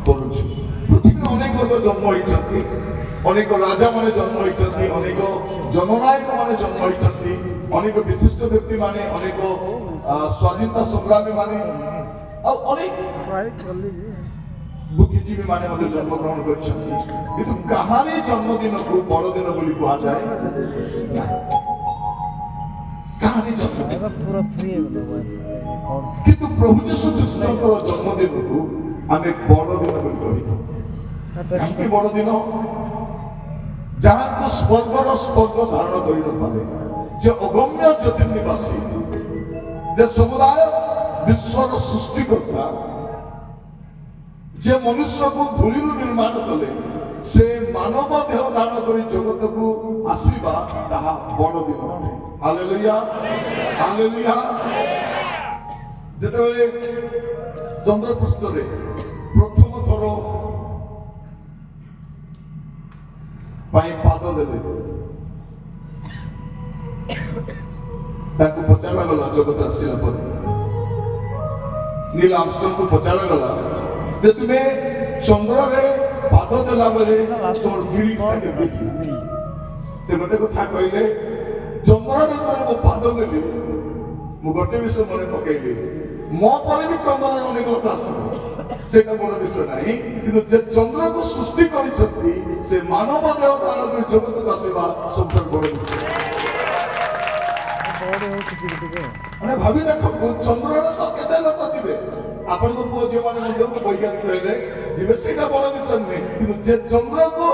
କରୁଛୁ। ପୃଥିବୀରେ ଅନେକ ଲୋକ ଜନ୍ମ ହୋଇଛନ୍ତି, ଅନେକ ରାଜା ମାନେ ଜନ୍ମ ହୋଇଛନ୍ତି, ଅନେକ ଜନନାୟକ ମାନେ ଜନ୍ମ ହୋଇଛନ୍ତି, ଅନେକ ବିଶିଷ୍ଟ ବ୍ୟକ୍ତି ମାନେ, ଅନେକ ସ୍ୱାଧୀନତା ସଂଗ୍ରାମୀ ମାନେ, ଆଉ ଅନେକ ବୁଦ୍ଧିଜୀବୀ ମାନେ ମଧ୍ୟ ଜନ୍ମଗ୍ରହଣ କରିଛନ୍ତି। କିନ୍ତୁ କାହାରି ଜନ୍ମଦିନକୁ ବଡ଼ଦିନ ବୋଲି କୁହାଯାଏ କାହାରି ଜନ୍ମଦିନ। କିନ୍ତୁ ପ୍ରଭୁ ଯୀଶୁ ଖ୍ରୀଷ୍ଟଙ୍କର ଜନ୍ମଦିନକୁ ଆମେ ବଡ଼ଦିନ ବୋଲି କହିଥାଉ। କାହିଁକି ବଡ଼ଦିନ? ଯାହାକୁ ସ୍ୱର୍ଗର ସ୍ପର୍ଗ ଧାରଣ କରିନପାରେ, ଯେ ଅଗମ୍ୟ ଜ୍ୟୋତିର୍ନିବାସୀ, ଯେ ସମୁଦାୟ ବିଶ୍ୱର ସୃଷ୍ଟିକର୍ତ୍ତା, যে মনুষ্যକୁ ଧୂଳିରୁ ନିର୍ମାଣ କଲେ, ସେ ମାନବ ଦେହ ଧାରଣ କରି ଜଗତକୁ ଆସିବା, ତାହା ବଡ଼ ଦିନ ଅଟେ। Hallelujah, hallelujah. ଯେତେବେଳେ ଚନ୍ଦ୍ରପୃଷ୍ଠରେ ପ୍ରଥମ ଥର ପାଇଁ ପାଦ ଦେଲେ, ତାକୁ ପଚରାଗଲା, ଜଗତ ଆସିଲା ପରେ নীল আর্মস্ট্রংକୁ ପଚରାଗଲା যে তুমি ଚନ୍ଦ୍ରରେ ପାଦ ଦେଲା ବେଳେ তোমার ফিলিংসটা কেমন ଥିଲା? ସେ ଗୋଟେ କଥା କହିଲେ, ଚନ୍ଦ୍ରରେ ଯେତେବେଳେ ମୁଁ ପାଦ ଦେଲି, ମୁଁ ଗୋଟେ ବିଷୟ ମନେ ପକେଇଲି, ମୋ ପରେ ବି ଚନ୍ଦ୍ରରେ ଅନେକ ଲୋକ ଆସିବ, ସେଇଟା ବଡ଼ ବିଷୟ ନାହିଁ। କିନ୍ତୁ ଯେ ଚନ୍ଦ୍ରକୁ ସୃଷ୍ଟି କରିଛନ୍ତି, ସେ ମାନବ ଦେହ ଧାରଣ କରି ଜଗତକୁ ଆସିବା ସବୁଠାରୁ ବଡ଼ ବିଷୟ। ମାନେ ଭାବି ଦେଖନ୍ତୁ, ଚନ୍ଦ୍ରରେ ତ କେତେ ଲୋକ ଯିବେ, ଆପଣଙ୍କ ପୁଅ ଝିଅମାନେ ମଧ୍ୟ ବୈଜ୍ଞାନିକ ହେଲେ ଯିବେ, ସେଇଟା ବଡ଼ ବିଷୟ ନୁହେଁ। କିନ୍ତୁ ଯେ ଚନ୍ଦ୍ରକୁ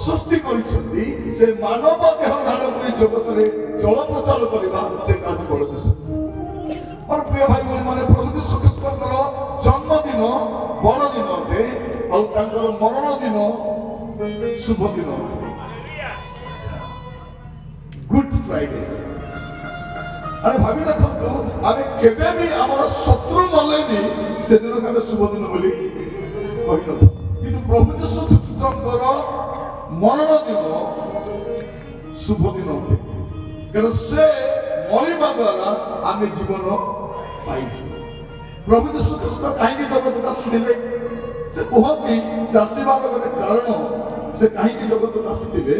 ସୃଷ୍ଟି କରିଛନ୍ତି, ସେ ମାନବ ଦେହ ଧାରଣ କରି ଜଗତରେ ଚଳପ୍ରଚାର କରିବା, ସେଇଟା ଆଜି ବଡ଼ ବିଷୟ। ମୋର ପ୍ରିୟ ଭାଇ ଭଉଣୀ ମାନେ, ପ୍ରଭୁ ଯୀଶୁ ଖ୍ରୀଷ୍ଟଙ୍କର ଜନ୍ମଦିନ ବଡ଼ ଦିନ ଅଟେ, ଆଉ ତାଙ୍କର ମରଣ ଦିନ ଶୁଭ ଦିନ ଅଟେ। Good Friday. আরে ভাবি দেখন্তু, আমি কেবে বি আমার শত্রু মলে বি সেদিনকে আমি শুভ দিন বলি কহিনথাও। কিন্তু প্রভু যীশু খ্রিস্টଙ୍କର মরণ দিন শুভ দিন অটে, কারণ সে মরিবা দ্বারা আমি জীবন পাইছি। প্রভু যীশু খ্রিস্ট কাহিঁকি জগতକୁ ଆସିଥିଲେ, ସେ କୁହନ୍ତି, ସେ ଆସିବାର ଗୋଟେ କାରଣ, ସେ କାହିଁକି ଜଗତକୁ ଆସିଥିଲେ,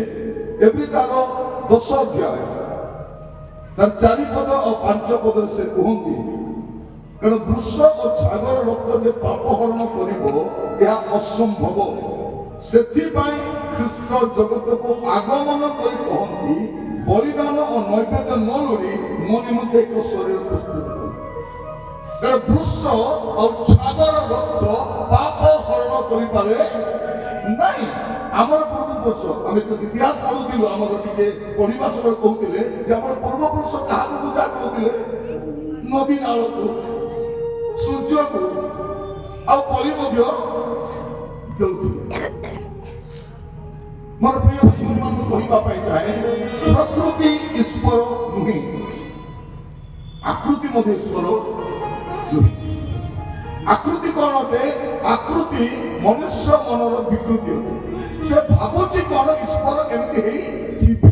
ଏଭଳି ତାର 10 ଅଧ୍ୟାୟ ତାର 4 ପଦ ଆଉ 5 ପଦରେ ସେ କୁହନ୍ତି, କାରଣ ବୃଷ ଓ ଛାଗର ରକ୍ତ ଯେ ପାପ ହରଣ କରିବ, ଏହା ଅସମ୍ଭବ। ସେଥିପାଇଁ ଖ୍ରୀଷ୍ଟ ଜଗତକୁ ଆଗମନ କରି କହନ୍ତି, ବଳିଦାନ ଓ ନୈବେଦ୍ୟ ନ ଲୋଡ଼ି ମୋ ନିମନ୍ତେ ଏକ ଶରୀର ପ୍ରସ୍ତୁତ କର। କାରଣ ବୃଷ ଆଉ ଛାଗର ରକ୍ତ ପାପ ହରଣ କରିପାରେ ନାହିଁ। ଆମର ପୂର୍ବପୁରୁଷ, ଆମେ ତ ଇତିହାସ ପଢୁଥିଲୁ, ଆମର ଟିକେ ପଢିବା ସମୟରେ କହୁଥିଲେ ଯେ ଆମର ପୂର୍ବପୁରୁଷ କାହାକୁ ପୂଜା କରୁଥିଲେ? ନଦୀ ନାଳକୁ, ସୂର୍ଯ୍ୟକୁ, ଆଉ ବଳି ମଧ୍ୟ ଦେଉଥିଲେ। ମୋର ପ୍ରିୟ ଭାଇ ଭଉଣୀମାନଙ୍କୁ କହିବା ପାଇଁ ଚାହେଁ, ପ୍ରକୃତି ଈଶ୍ୱର ନୁହେଁ, ଆକୃତି ମଧ୍ୟ ଈଶ୍ୱର ନୁହେଁ। ଆକୃତି କ'ଣ ଅଟେ? ଆକୃତି ମନୁଷ୍ୟ ମନର ବିକୃତି ଅଟେ। ସେ ଭାବୁଛି କ'ଣ ଈଶ୍ୱର ଏମିତି ହେଇଥିବେ,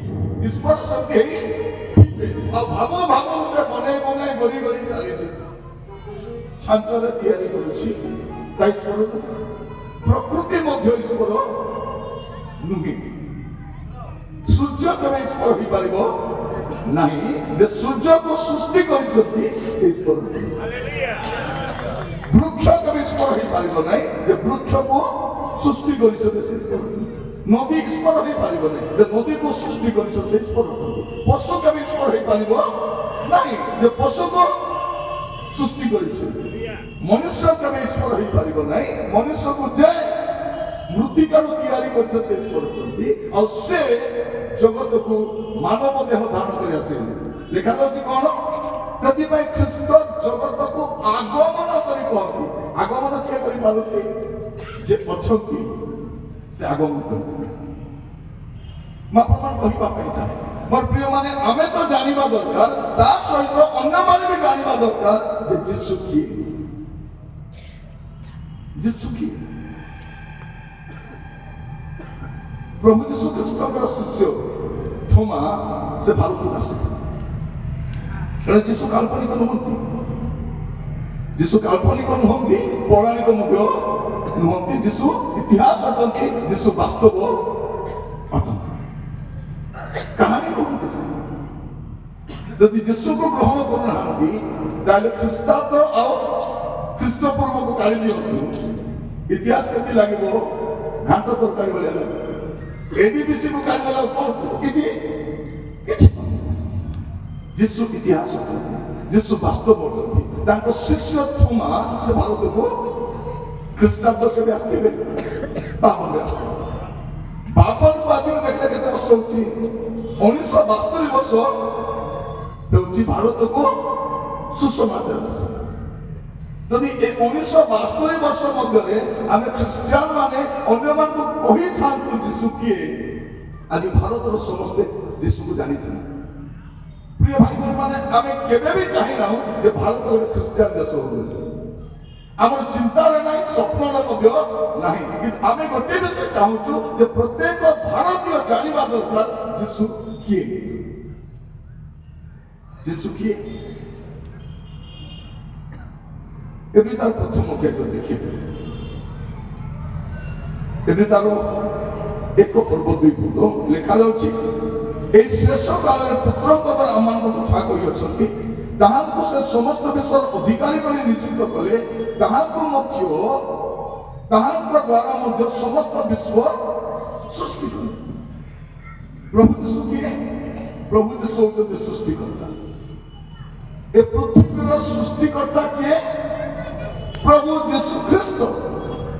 ଈଶ୍ୱର ସେମିତି ହେଇଥିବେ, ଆଉ ଭାବୁ ଭାବୁ ସେ ବନେଇ ବନେଇ ଗড়ি ଗড়ି ଚାଲିଛି, ଛାଞ୍ଚରେ ତିଆରି କରୁଛି, ତା ଈଶ୍ୱର ପ୍ରକୃତି ମଧ୍ୟ ଈଶ୍ୱର ନୁହେଁ। ସୂର୍ଯ୍ୟ କେବେ ଈଶ୍ୱର ହେଇପାରିବ ନାହିଁ, ଯେ ସୂର୍ଯ୍ୟକୁ ସୃଷ୍ଟି କରିଛନ୍ତି ସେ ଈଶ୍ୱର। ବୃକ୍ଷ କେବେ ଈଶ୍ୱର ହେଇପାରିବ ନାହିଁ, ଯେ ବୃକ୍ଷକୁ ସୃଷ୍ଟି କରିଛନ୍ତି ସେ ଈଶ୍ୱର। ନଦୀ ଈଶ୍ୱର ହେଇପାରିବ ନାହିଁ, ଯେ ନଦୀକୁ ସୃଷ୍ଟି କରିଛନ୍ତି ସେ ଈଶ୍ୱର। ପଶୁ କେବେ ଈଶ୍ୱର ହେଇପାରିବ ନାହିଁ, ଯେ ପଶୁକୁ ସୃଷ୍ଟି କରିଛନ୍ତି। ମନୁଷ୍ୟ କେବେ ଈଶ୍ୱର ହେଇପାରିବ ନାହିଁ, ମନୁଷ୍ୟକୁ ଯେ ମୃତ୍ତିକାରୁ ତିଆରି କରିଛନ୍ତି ସେ ଈଶ୍ୱର କରନ୍ତି, ଆଉ ସେ ଜଗତକୁ ମାନବ ଦେହ ଧାରଣ କରି ଆସିଲେ। ଲେଖାଯାଉଛି କ'ଣ? ସେଥିପାଇଁ ଖ୍ରୀଷ୍ଟ ଜଗତକୁ ଆଗମନ କରି କହନ୍ତି। ଆଗମନ କିଏ କରିପାରନ୍ତି? ଯେ ଅଛନ୍ତି ସେ ଆଗମନ କରନ୍ତି। ମୁଁ ଆପଣମାନଙ୍କୁ କହିବା ପାଇଁ ଚାହେଁ, ମୋର ପ୍ରିୟମାନେ, ଆମେ ତ ଜାଣିବା ଦରକାର, ତା ସହିତ ଅନ୍ୟମାନେ ବି ଜାଣିବା ଦରକାର ଯେ ଯୀଶୁ କିଏ, ଯୀଶୁ କିଏ। ପ୍ରଭୁ ଯୀଶୁ ଖ୍ରୀଷ୍ଟଙ୍କର ଶିଷ୍ୟ ଥୋମା ସେ ଭାରତକୁ ଆସିଥିଲେ। କାରଣ ଯୀଶୁ କାଳ୍ପନିକ ନୁହନ୍ତି, ଯୀଶୁ କାଳ୍ପନିକ ନୁହନ୍ତି, ପୌରାଣିକ ମଧ୍ୟ ନୁହନ୍ତି। ଯୀଶୁ ଇତିହାସ ଅଟନ୍ତି, ଯୀଶୁ ବାସ୍ତବ ଅଟନ୍ତି, କାହାଣୀ ନୁହନ୍ତି ସେ। ଯଦି ଯୀଶୁକୁ ଗ୍ରହଣ କରୁନାହାନ୍ତି ତାହେଲେ ଖ୍ରୀଷ୍ଟାବ୍ଦ ଆଉ ଖ୍ରୀଷ୍ଟପୂର୍ବକୁ କାଢି ଦିଅନ୍ତୁ, ଇତିହାସ କେମିତି ଲାଗିବ? ଘାଣ୍ଟ ତରକାରୀ ଭଳିଆ ଲାଗିବ। ଏଡିବିସିକୁ କାଢିଦେଲା କଣ କିଛି କିଛି। ଯୀଶୁ ଇତିହାସ ଅଟନ୍ତି, ଯୀଶୁ ବାସ୍ତବ ଅଟନ୍ତି। ତାଙ୍କ ଶିଷ୍ୟ ଥୋମା ସେ ଭାରତକୁ ଖ୍ରୀଷ୍ଟାବ୍ଦ କେବେ ଆସିଥିବେ? 52 ଆସିଥିଲେ। 52କୁ ଆଜିକୁ ଦେଖିଲେ କେତେ ବର୍ଷ ହଉଛି? 1972 ବର୍ଷ ହେଉଛି ଭାରତକୁ ସୁସମାଚାର ଆସିଲା। ଯଦି ଏ 1972 ବର୍ଷ ମଧ୍ୟରେ ଆମେ ଖ୍ରୀଷ୍ଟିଆନ ମାନେ ଅନ୍ୟମାନଙ୍କୁ କହିଥାନ୍ତୁ ଯୀଶୁ କିଏ, ଆଜି ଭାରତର ସମସ୍ତେ ଯୀଶୁକୁ ଜାଣିଥିଲେ। ପ୍ରିୟ ଭାଇ ଭଉଣୀମାନେ, ଆମେ କେବେ ବି ଚାହିଁନାହୁଁ ଯେ ଭାରତ ଗୋଟେ ଖ୍ରୀଷ୍ଟିଆନ ଦେଶ ହଉ। ଆମର ଚିନ୍ତାରେ ନାହିଁ, ସ୍ୱପ୍ନରେ ମଧ୍ୟ ନାହିଁ। କିନ୍ତୁ ଆମେ ଗୋଟିଏ ବିଷୟ ଚାହୁଁଛୁ ଯେ ପ୍ରତ୍ୟେକ ଭାରତୀୟ ଜାଣିବା ଦରକାର ଯୀଶୁ କିଏ, ଯୀଶୁ କିଏ। ଏବେ ତାର ପ୍ରଥମ ଅଧ୍ୟାୟ ଦେଖିବେ, ଏବେ ତାର 1 ପର୍ବ 2 ପଦ ଲେଖାଯାଉଛି, এই শ্রেষ্ঠ কালের পুত্রଙ୍କ ଦ୍ୱାରା ଆମମାନଙ୍କୁ କଥା କହିଅଛନ୍ତି, ତାହାଙ୍କୁ ସେ ସମସ୍ତ ବିଷୟର ଅଧିକାରୀ କରି ନିଯୁକ୍ତ କଲେ, ତାହାଙ୍କ ଦ୍ୱାରା ମଧ୍ୟ ସମସ୍ତ ବିଶ୍ୱ ସୃଷ୍ଟି କଲେ। ପ୍ରଭୁ ଯୀଶୁ କିଏ? ପ୍ରଭୁ ଯୀଶୁ ହେଉଛନ୍ତି ସୃଷ୍ଟିକର୍ତ୍ତା। ଏ ପୃଥିବୀର ସୃଷ୍ଟିକର୍ତ୍ତା କିଏ? ପ୍ରଭୁ ଯୀଶୁ ଖ୍ରୀଷ୍ଟ।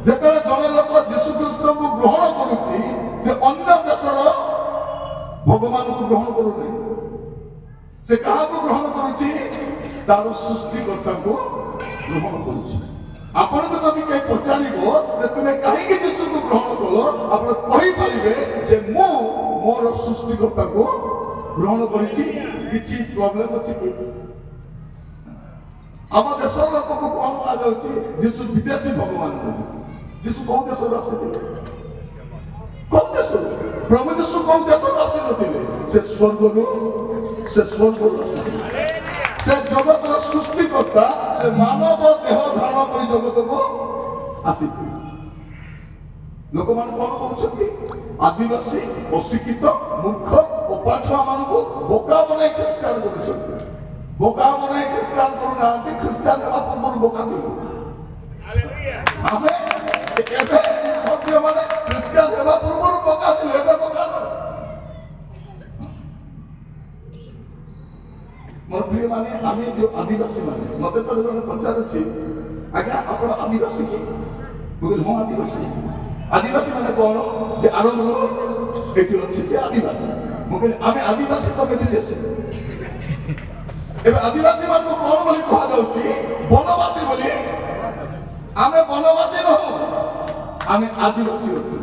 ଯେତେବେଳେ ଜଣେ ଲୋକ ଯୀଶୁ ଖ୍ରୀଷ୍ଟଙ୍କୁ ଗ୍ରହଣ କରୁଛି, ସେ ଅନ୍ୟ ଦେଶର ଭଗବାନଙ୍କୁ ଗ୍ରହଣ କରୁନାହିଁ। ସେ କାହାକୁ ଗ୍ରହଣ କରୁଛି? ତାର ସୃଷ୍ଟିକର୍ତ୍ତାଙ୍କୁ ଗ୍ରହଣ କରୁଛି। ଆପଣଙ୍କୁ ଯଦି କେହି ପଚାରିବ ଯେ ତୁମେ କାହିଁକି ଯୀଶୁକୁ ଗ୍ରହଣ କଲ, ଆପଣ କହିପାରିବେ ଯେ ମୁଁ ମୋର ସୃଷ୍ଟିକର୍ତ୍ତାଙ୍କୁ ଗ୍ରହଣ କରିଛି। କିଛି ପ୍ରୋବ୍ଲେମ ଅଛି କି? ଆମ ଦେଶର ଲୋକକୁ କଣ କୁହାଯାଉଛି? ଯୀଶୁ ବିଦେଶୀ ଭଗବାନ। ଯୀଶୁ କୋଉ ଦେଶରୁ ଆସିଥିଲେ? କୋଉ ଦେଶରୁ? ପ୍ରଭୁ ଯୀଶୁ କୋଉ ଦେଶରୁ ଆସିନଥିଲେ? ସେ ସ୍ୱର୍ଗରୁ ଆସିଥିଲେ। ସେ ଜଗତର ସୃଷ୍ଟିକର୍ତ୍ତା, ସେ ମାନବ ଦେହ ଧାରଣ କରି ଜଗତକୁ ଆସିଥିଲେ। ଲୋକମାନେ କଣ କହୁଛନ୍ତି? ଆଦିବାସୀ, ଅଶିକ୍ଷିତ, ମୂର୍ଖ, ଅପାଠୁଆ ମାନଙ୍କୁ ବୋକା ବନାଇ ଖ୍ରୀଷ୍ଟିଆନ କରୁଛନ୍ତି। ବୋକା ବନାଇ ଖ୍ରୀଷ୍ଟିଆନ କରୁନାହାନ୍ତି, ଖ୍ରୀଷ୍ଟିଆନ ହେବା ପୂର୍ବରୁ ବୋକା ଥିଲୁ ଆମେ। ଏବେ ମାନେ ଖ୍ରୀଷ୍ଟିଆନ ହେବା ପୂର୍ବରୁ ବୋକା ଥିଲୁ, ଏବେ ବୋକା ନୁହଁ। ମୋର ପ୍ରିୟ ମାନେ, ଆମେ ଯୋଉ ଆଦିବାସୀ ମାନେ, ମତେ ଥରେ ଜଣେ ପଚାରୁଛି, ଆଜ୍ଞା ଆପଣ ଆଦିବାସୀ କି? ମୁଁ କହିଲି ହଁ ଆଦିବାସୀ। ଆଦିବାସୀ ମାନେ କଣ? ଯେ ଆରମ୍ଭରୁ ଏଠି ଅଛି ସେ ଆଦିବାସୀ। ମୁଁ କହିଲି ଆମେ ଆଦିବାସୀ ତ ବିଦେଶୀ। ଏବେ ଆଦିବାସୀ ମାନଙ୍କୁ କଣ ବୋଲି କୁହାଯାଉଛି? ବନବାସୀ ବୋଲି। ଆମେ ବନବାସୀ ନୁହଁ, ଆମେ ଆଦିବାସୀ ଅଛୁ।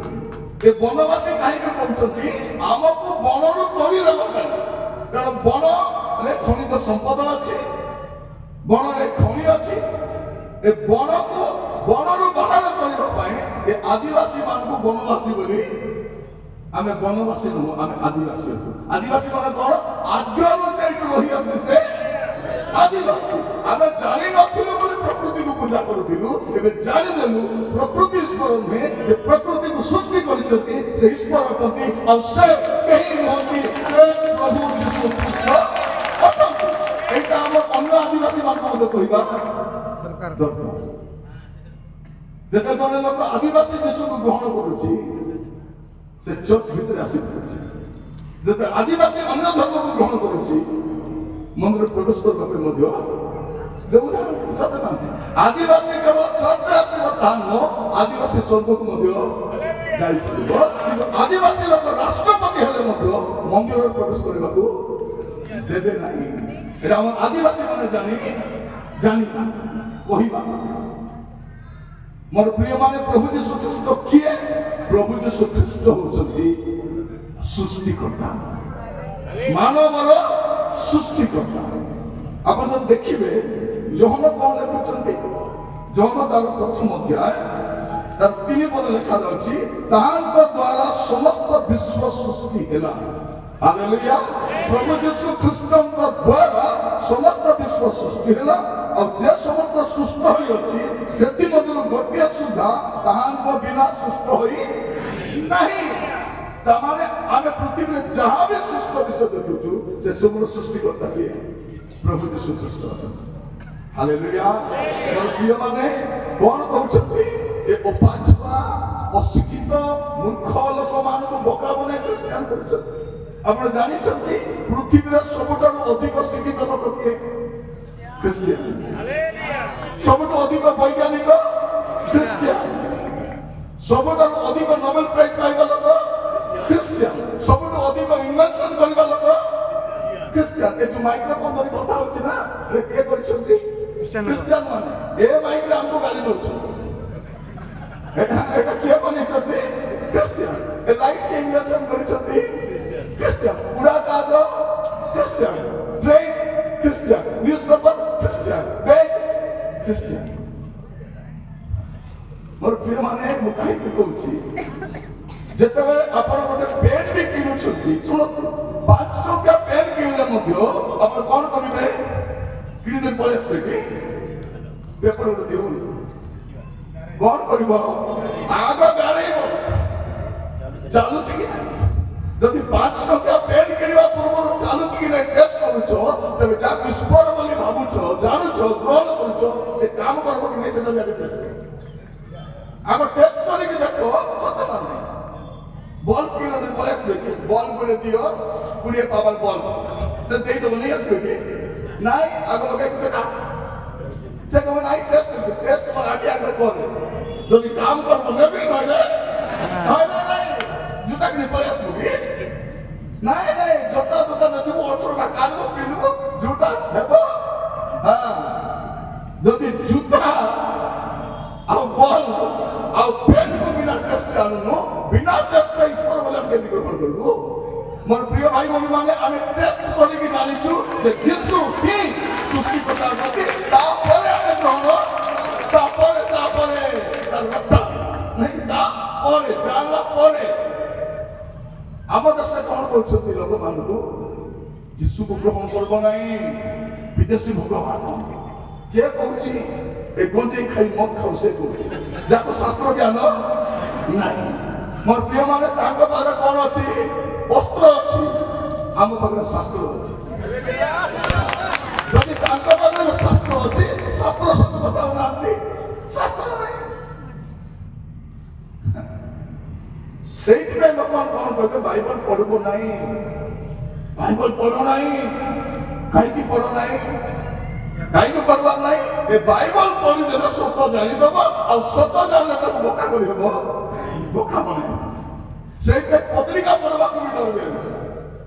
ଏ ବନବାସୀ କାହିଁକି କହୁଛନ୍ତି? ଆମକୁ ବନରୁ ତୋଳିଦେବା ପାଇଁ। କାରଣ ବନରେ ଖଣିଜ ସମ୍ପଦ ଅଛି, ବନରେ ଖଣି ଅଛି। ଏ ବନକୁ ବନରୁ ବାହାର କରିବା ପାଇଁ ଏ ଆଦିବାସୀ ମାନଙ୍କୁ ବନବାସୀ ବୋଲି। ଆମେ ବନବାସୀ ନୁହଁ, ଆମେ ଆଦିବାସୀ ଅଛୁ। ଆଦିବାସୀ ମାନେ କଣ? ଆଦ୍ୟରୁ ଯାଇକି ରହି ଆସିଛି ସେ ଆଦିବାସୀ। ଆମେ ଜାଣିନଥିଲୁ ବୋଲି ପ୍ରକୃତିକୁ ପୂଜା କରୁଥିଲୁ, ଏବେ ଜାଣିଦେଲୁ ପ୍ରକୃତି ଈଶ୍ୱର ନୁହେଁ, ଯେ ପ୍ରକୃତିକୁ ସୃଷ୍ଟି କରିଛନ୍ତି ସେ ଈଶ୍ୱର ଅଟନ୍ତି। ଆଉ ସେ କେହି ନୁହନ୍ତି, ସେ ପ୍ରଭୁ ଯୀଶୁ ଖ୍ରୀଷ୍ଟ ଅଟନ୍ତି। ଏଇଟା ଆମର ଅନ୍ୟ ଆଦିବାସୀ ମାନଙ୍କୁ ମଧ୍ୟ କହିବା ଦରକାର। ଯେତେ ଜଣେ ଲୋକ ଆଦିବାସୀ ଯୀଶୁକୁ ଗ୍ରହଣ କରୁଛି, ସେ ଚର୍ଚ୍ଚ ଭିତରେ ଆସି ପଡୁଛି। ଯେତେ ଆଦିବାସୀ ଅନ୍ୟ ଧର୍ମକୁ ଗ୍ରହଣ କରୁଛି, ମନ୍ଦିର ପ୍ରବେଶ କରିବା ପାଇଁ ମଧ୍ୟ ଦେଉନାହାନ୍ତି। ଆଦିବାସୀ କେବଳ ଚର୍ଚ୍ଚରେ ଆସିବ ତାହା ନୁହଁ, ଆଦିବାସୀ ସ୍ୱର୍ଗକୁ ମଧ୍ୟ ଯାଇପାରିବ। କିନ୍ତୁ ଆଦିବାସୀ ଲୋକ ରାଷ୍ଟ୍ରପତି ହେଲେ ମଧ୍ୟ ମନ୍ଦିରରେ ପ୍ରବେଶ କରିବାକୁ ଦେବେ ନାହିଁ। ଏଟା ଆମର ଆଦିବାସୀ ମାନେ ଜାଣିବା କହିବା। ମୋର ପ୍ରିୟ ମାନେ, ପ୍ରଭୁ ଯୀଶୁ ଖ୍ରୀଷ୍ଟ କିଏ? ପ୍ରଭୁ ଯୀଶୁ ଖ୍ରୀଷ୍ଟ ହଉଛନ୍ତି ସୃଷ୍ଟିକର୍ତ୍ତା, ମାନବର ସୃଷ୍ଟିକର୍ତ୍ତା। ଆପଣ ଯଦି ଦେଖିବେ ଯୋହନ କଣ ଲେଖୁଛନ୍ତି? ଯୋହନ ତାର ପ୍ରଥମ ଅଧ୍ୟାୟ ତାର 3 ପଦ ଲେଖାଯାଉଛି, ତାହାଙ୍କ ଦ୍ୱାରା ସମସ୍ତ ବିଶ୍ୱ ସୃଷ୍ଟି ହେଲା। हालेलुया प्रभु यीशु ख्रीष्टଙ୍କ ଦ୍ୱାରା ସମସ୍ତ ବିଶ୍ୱ ସୃଷ୍ଟି ହେଲା ଆଉ ଯେ ସମସ୍ତ ସୃଷ୍ଟ ହୋଇଅଛି ସେଥିମଧ୍ୟରୁ ଗୋଟିଏ ସୁଦ୍ଧା ତାହାଙ୍କ ବିନା ସୃଷ୍ଟ ହୋଇ ନାହିଁ ତାମାନେ ଆମେ ପୃଥିବୀରେ ଯାହା ବି ସୃଷ୍ଟ ବିଷୟ ଦେଖୁଛୁ ସେ ସବୁର ସୃଷ୍ଟିକର୍ତ୍ତା କିଏ ପ୍ରଭୁ ଯୀଶୁ ଖ୍ରୀଷ୍ଟ ହାଲେଲୁୟା ମୋର ପ୍ରିୟମାନେ କଣ କହୁଛନ୍ତି ଏ ଅପାଠୁଆ ଅଶିକ୍ଷିତ ମୂର୍ଖ ଲୋକମାନଙ୍କୁ ବୋକା ବନାଇ ଖ୍ରୀଷ୍ଟିଆନ କରୁଛନ୍ତି ଆପଣ ଜାଣିଛନ୍ତି ପୃଥିବୀରେ ସବୁଠାରୁ ଅଧିକ ଶିକ୍ଷିତ ଲୋକ କିଏ ଖ୍ରୀଷ୍ଟିଆନ ସବୁଠୁ ଅଧିକ ବୈଜ୍ଞାନିକ ଖ୍ରୀଷ୍ଟିଆନ ସବୁଠାରୁ ଅଧିକ ନୋବେଲ ପ୍ରାଇଜ ପାଇବା ଲୋକ ଖ୍ରୀଷ୍ଟିଆନ ସବୁଠୁ ଅଧିକ ଇନଭେନ୍ସନ କରିବା ଲୋକ ଖ୍ରୀଷ୍ଟିଆନ ଏ ଯୋଉ ମାଇକ୍ରୋଫୋନ ଧରି କଥା ହଉଛି ନା କିଏ କରିଛନ୍ତି ଖ୍ରୀଷ୍ଟିଆନ ମାନେ ଏ ମାଇକରେ ଆମକୁ ଗାଲି ଦଉଛନ୍ତି এটা କିଏ ବନେଇଛନ୍ତି ଖ୍ରୀଷ୍ଟିଆନ ଏ ଲାଇଟ୍ କିଏ ଇନଭେନ୍ସନ କରିଛନ୍ତି ଖ୍ରୀଷ୍ଟିଆନ ଉଡ଼ାଜାହାଜ Christian train Christian news paper Christian ବେଗ ଖ୍ରୀଷ୍ଟିଆନ ମୋର ପ୍ରିୟମାନେ ମୁଁ କାହିଁକି କହୁଛି ଯେତେବେଳେ ଆପଣ ଗୋଟେ ପେନ୍ ବି କିଣୁଛନ୍ତି ଶୁଣନ୍ତୁ 5 ଟଙ୍କା ପେନ୍ କିଣିଲେ ମଧ୍ୟ ଆପଣ କଣ କରିବେ କିଣିଦେଇ ପଳେଇ ଆସିବେ କି ପେପର ଗୋଟେ ଦିଅ କଣ କରିବ ଆଗ ଗାଳେଇବ ଚାଲୁଛି କି ଯଦି 5 ଟଙ୍କା ପେନ୍ କିଣିବା ପୂର୍ବରୁ ଚାଲୁଛି କି ନାହିଁ ଟେଷ୍ଟ କରୁଛ ତେବେ ଯାହାକୁ ଈଶ୍ୱର ବୋଲି ଭାବୁଛ ଜାଣୁଛ ଗ୍ରହଣ କରୁଛ ସେ କାମ କରିବ କି ନାହିଁ ସେଟା ବି ଆଗ ଟେଷ୍ଟ କର ଆଗ ଟେଷ୍ଟ କରିକି ଦେଖ ସତ ନା ନାହିଁ बल्ब किनले पळेई आसबे कि बल्ब गुडे दियो 20 पावर बल्ब ते देई दबो नहीं आसबे कि नाही आगो लगाई के काम से को नाही टेस्ट पर आगे आगे करे যদি কাম করব নেবে নইলে নাই জুতা কিনে পळेई आसबो कि नाही नाही জুতা নেবো 18 টাকা কাটবো পিনবো জুতা নেবো हां যদি জুতা ଆଉ ବଲ୍ବ ଆଉ ପେନ୍ କୁ ବିନା ଟେଷ୍ଟ ଆଣୁନୁ ବିନା ଟେଷ୍ଟ ଈଶ୍ୱର ବୋଲି ଆମେ କେମିତି ଗ୍ରହଣ କରିବୁ ମୋର ପ୍ରିୟ ଭାଇ ଭଉଣୀ ମାନେ ଆମେ ଟେଷ୍ଟ କରିକି ଜାଣିଛୁ ଯେ ଯୀଶୁ ହିଁ ସୃଷ୍ଟିକର୍ତ୍ତା ଅଟନ୍ତି ତାପରେ ଆମେ ଗ୍ରହଣ ତାପରେ ତାର କଥା ନାଇଁ ତାପରେ ଜାଣିଲା ପରେ ଆମ ଦେଶରେ କଣ କରୁଛନ୍ତି ଲୋକମାନଙ୍କୁ ଯୀଶୁକୁ ଗ୍ରହଣ କରିବ ନାହିଁ ବିଦେଶୀ ଭଗବାନ କିଏ କହୁଛି ए गंजे खाई मत खाऊ से कହୁଛି ଯାକୁ ଶାସ୍ତ୍ର ଜ୍ଞାନ ନାହିଁ ମୋର ପ୍ରିୟ ମାନେ ତାଙ୍କ ପାଖରେ କଣ ଅଛି ଅସ୍ତ୍ର ଅଛି ଆମ ପାଖରେ ଶାସ୍ତ୍ର ଅଛି ଯଦି ତାଙ୍କ ପାଖରେ ଶାସ୍ତ୍ର ଅଛି ଶାସ୍ତ୍ର ସତ କଥା ହଉନାହାନ୍ତି ଶାସ୍ତ୍ର ନାହିଁ ସେଇଥିପାଇଁ ଲୋକମାନେ କଣ କହିବେ ବାଇବଲ ପଢିବ ନାହିଁ ବାଇବଲ ପଢ ନାହିଁ କାହିଁକି ପଢ ନାହିଁ କାହିଁକି ପଢିବାର ନାହିଁ ଏ ବାଇବଲ ପଢିଦେଲେ ସତ ଜାଣିଦବ ଆଉ ସତ ଜାଣିଲେ ତାକୁ ବୋକା କରିହେବ ବୋକା ବନେଇବ ସେଇଥିପାଇଁ ପତ୍ରିକା ପଢିବାକୁ ବି ଡରବେ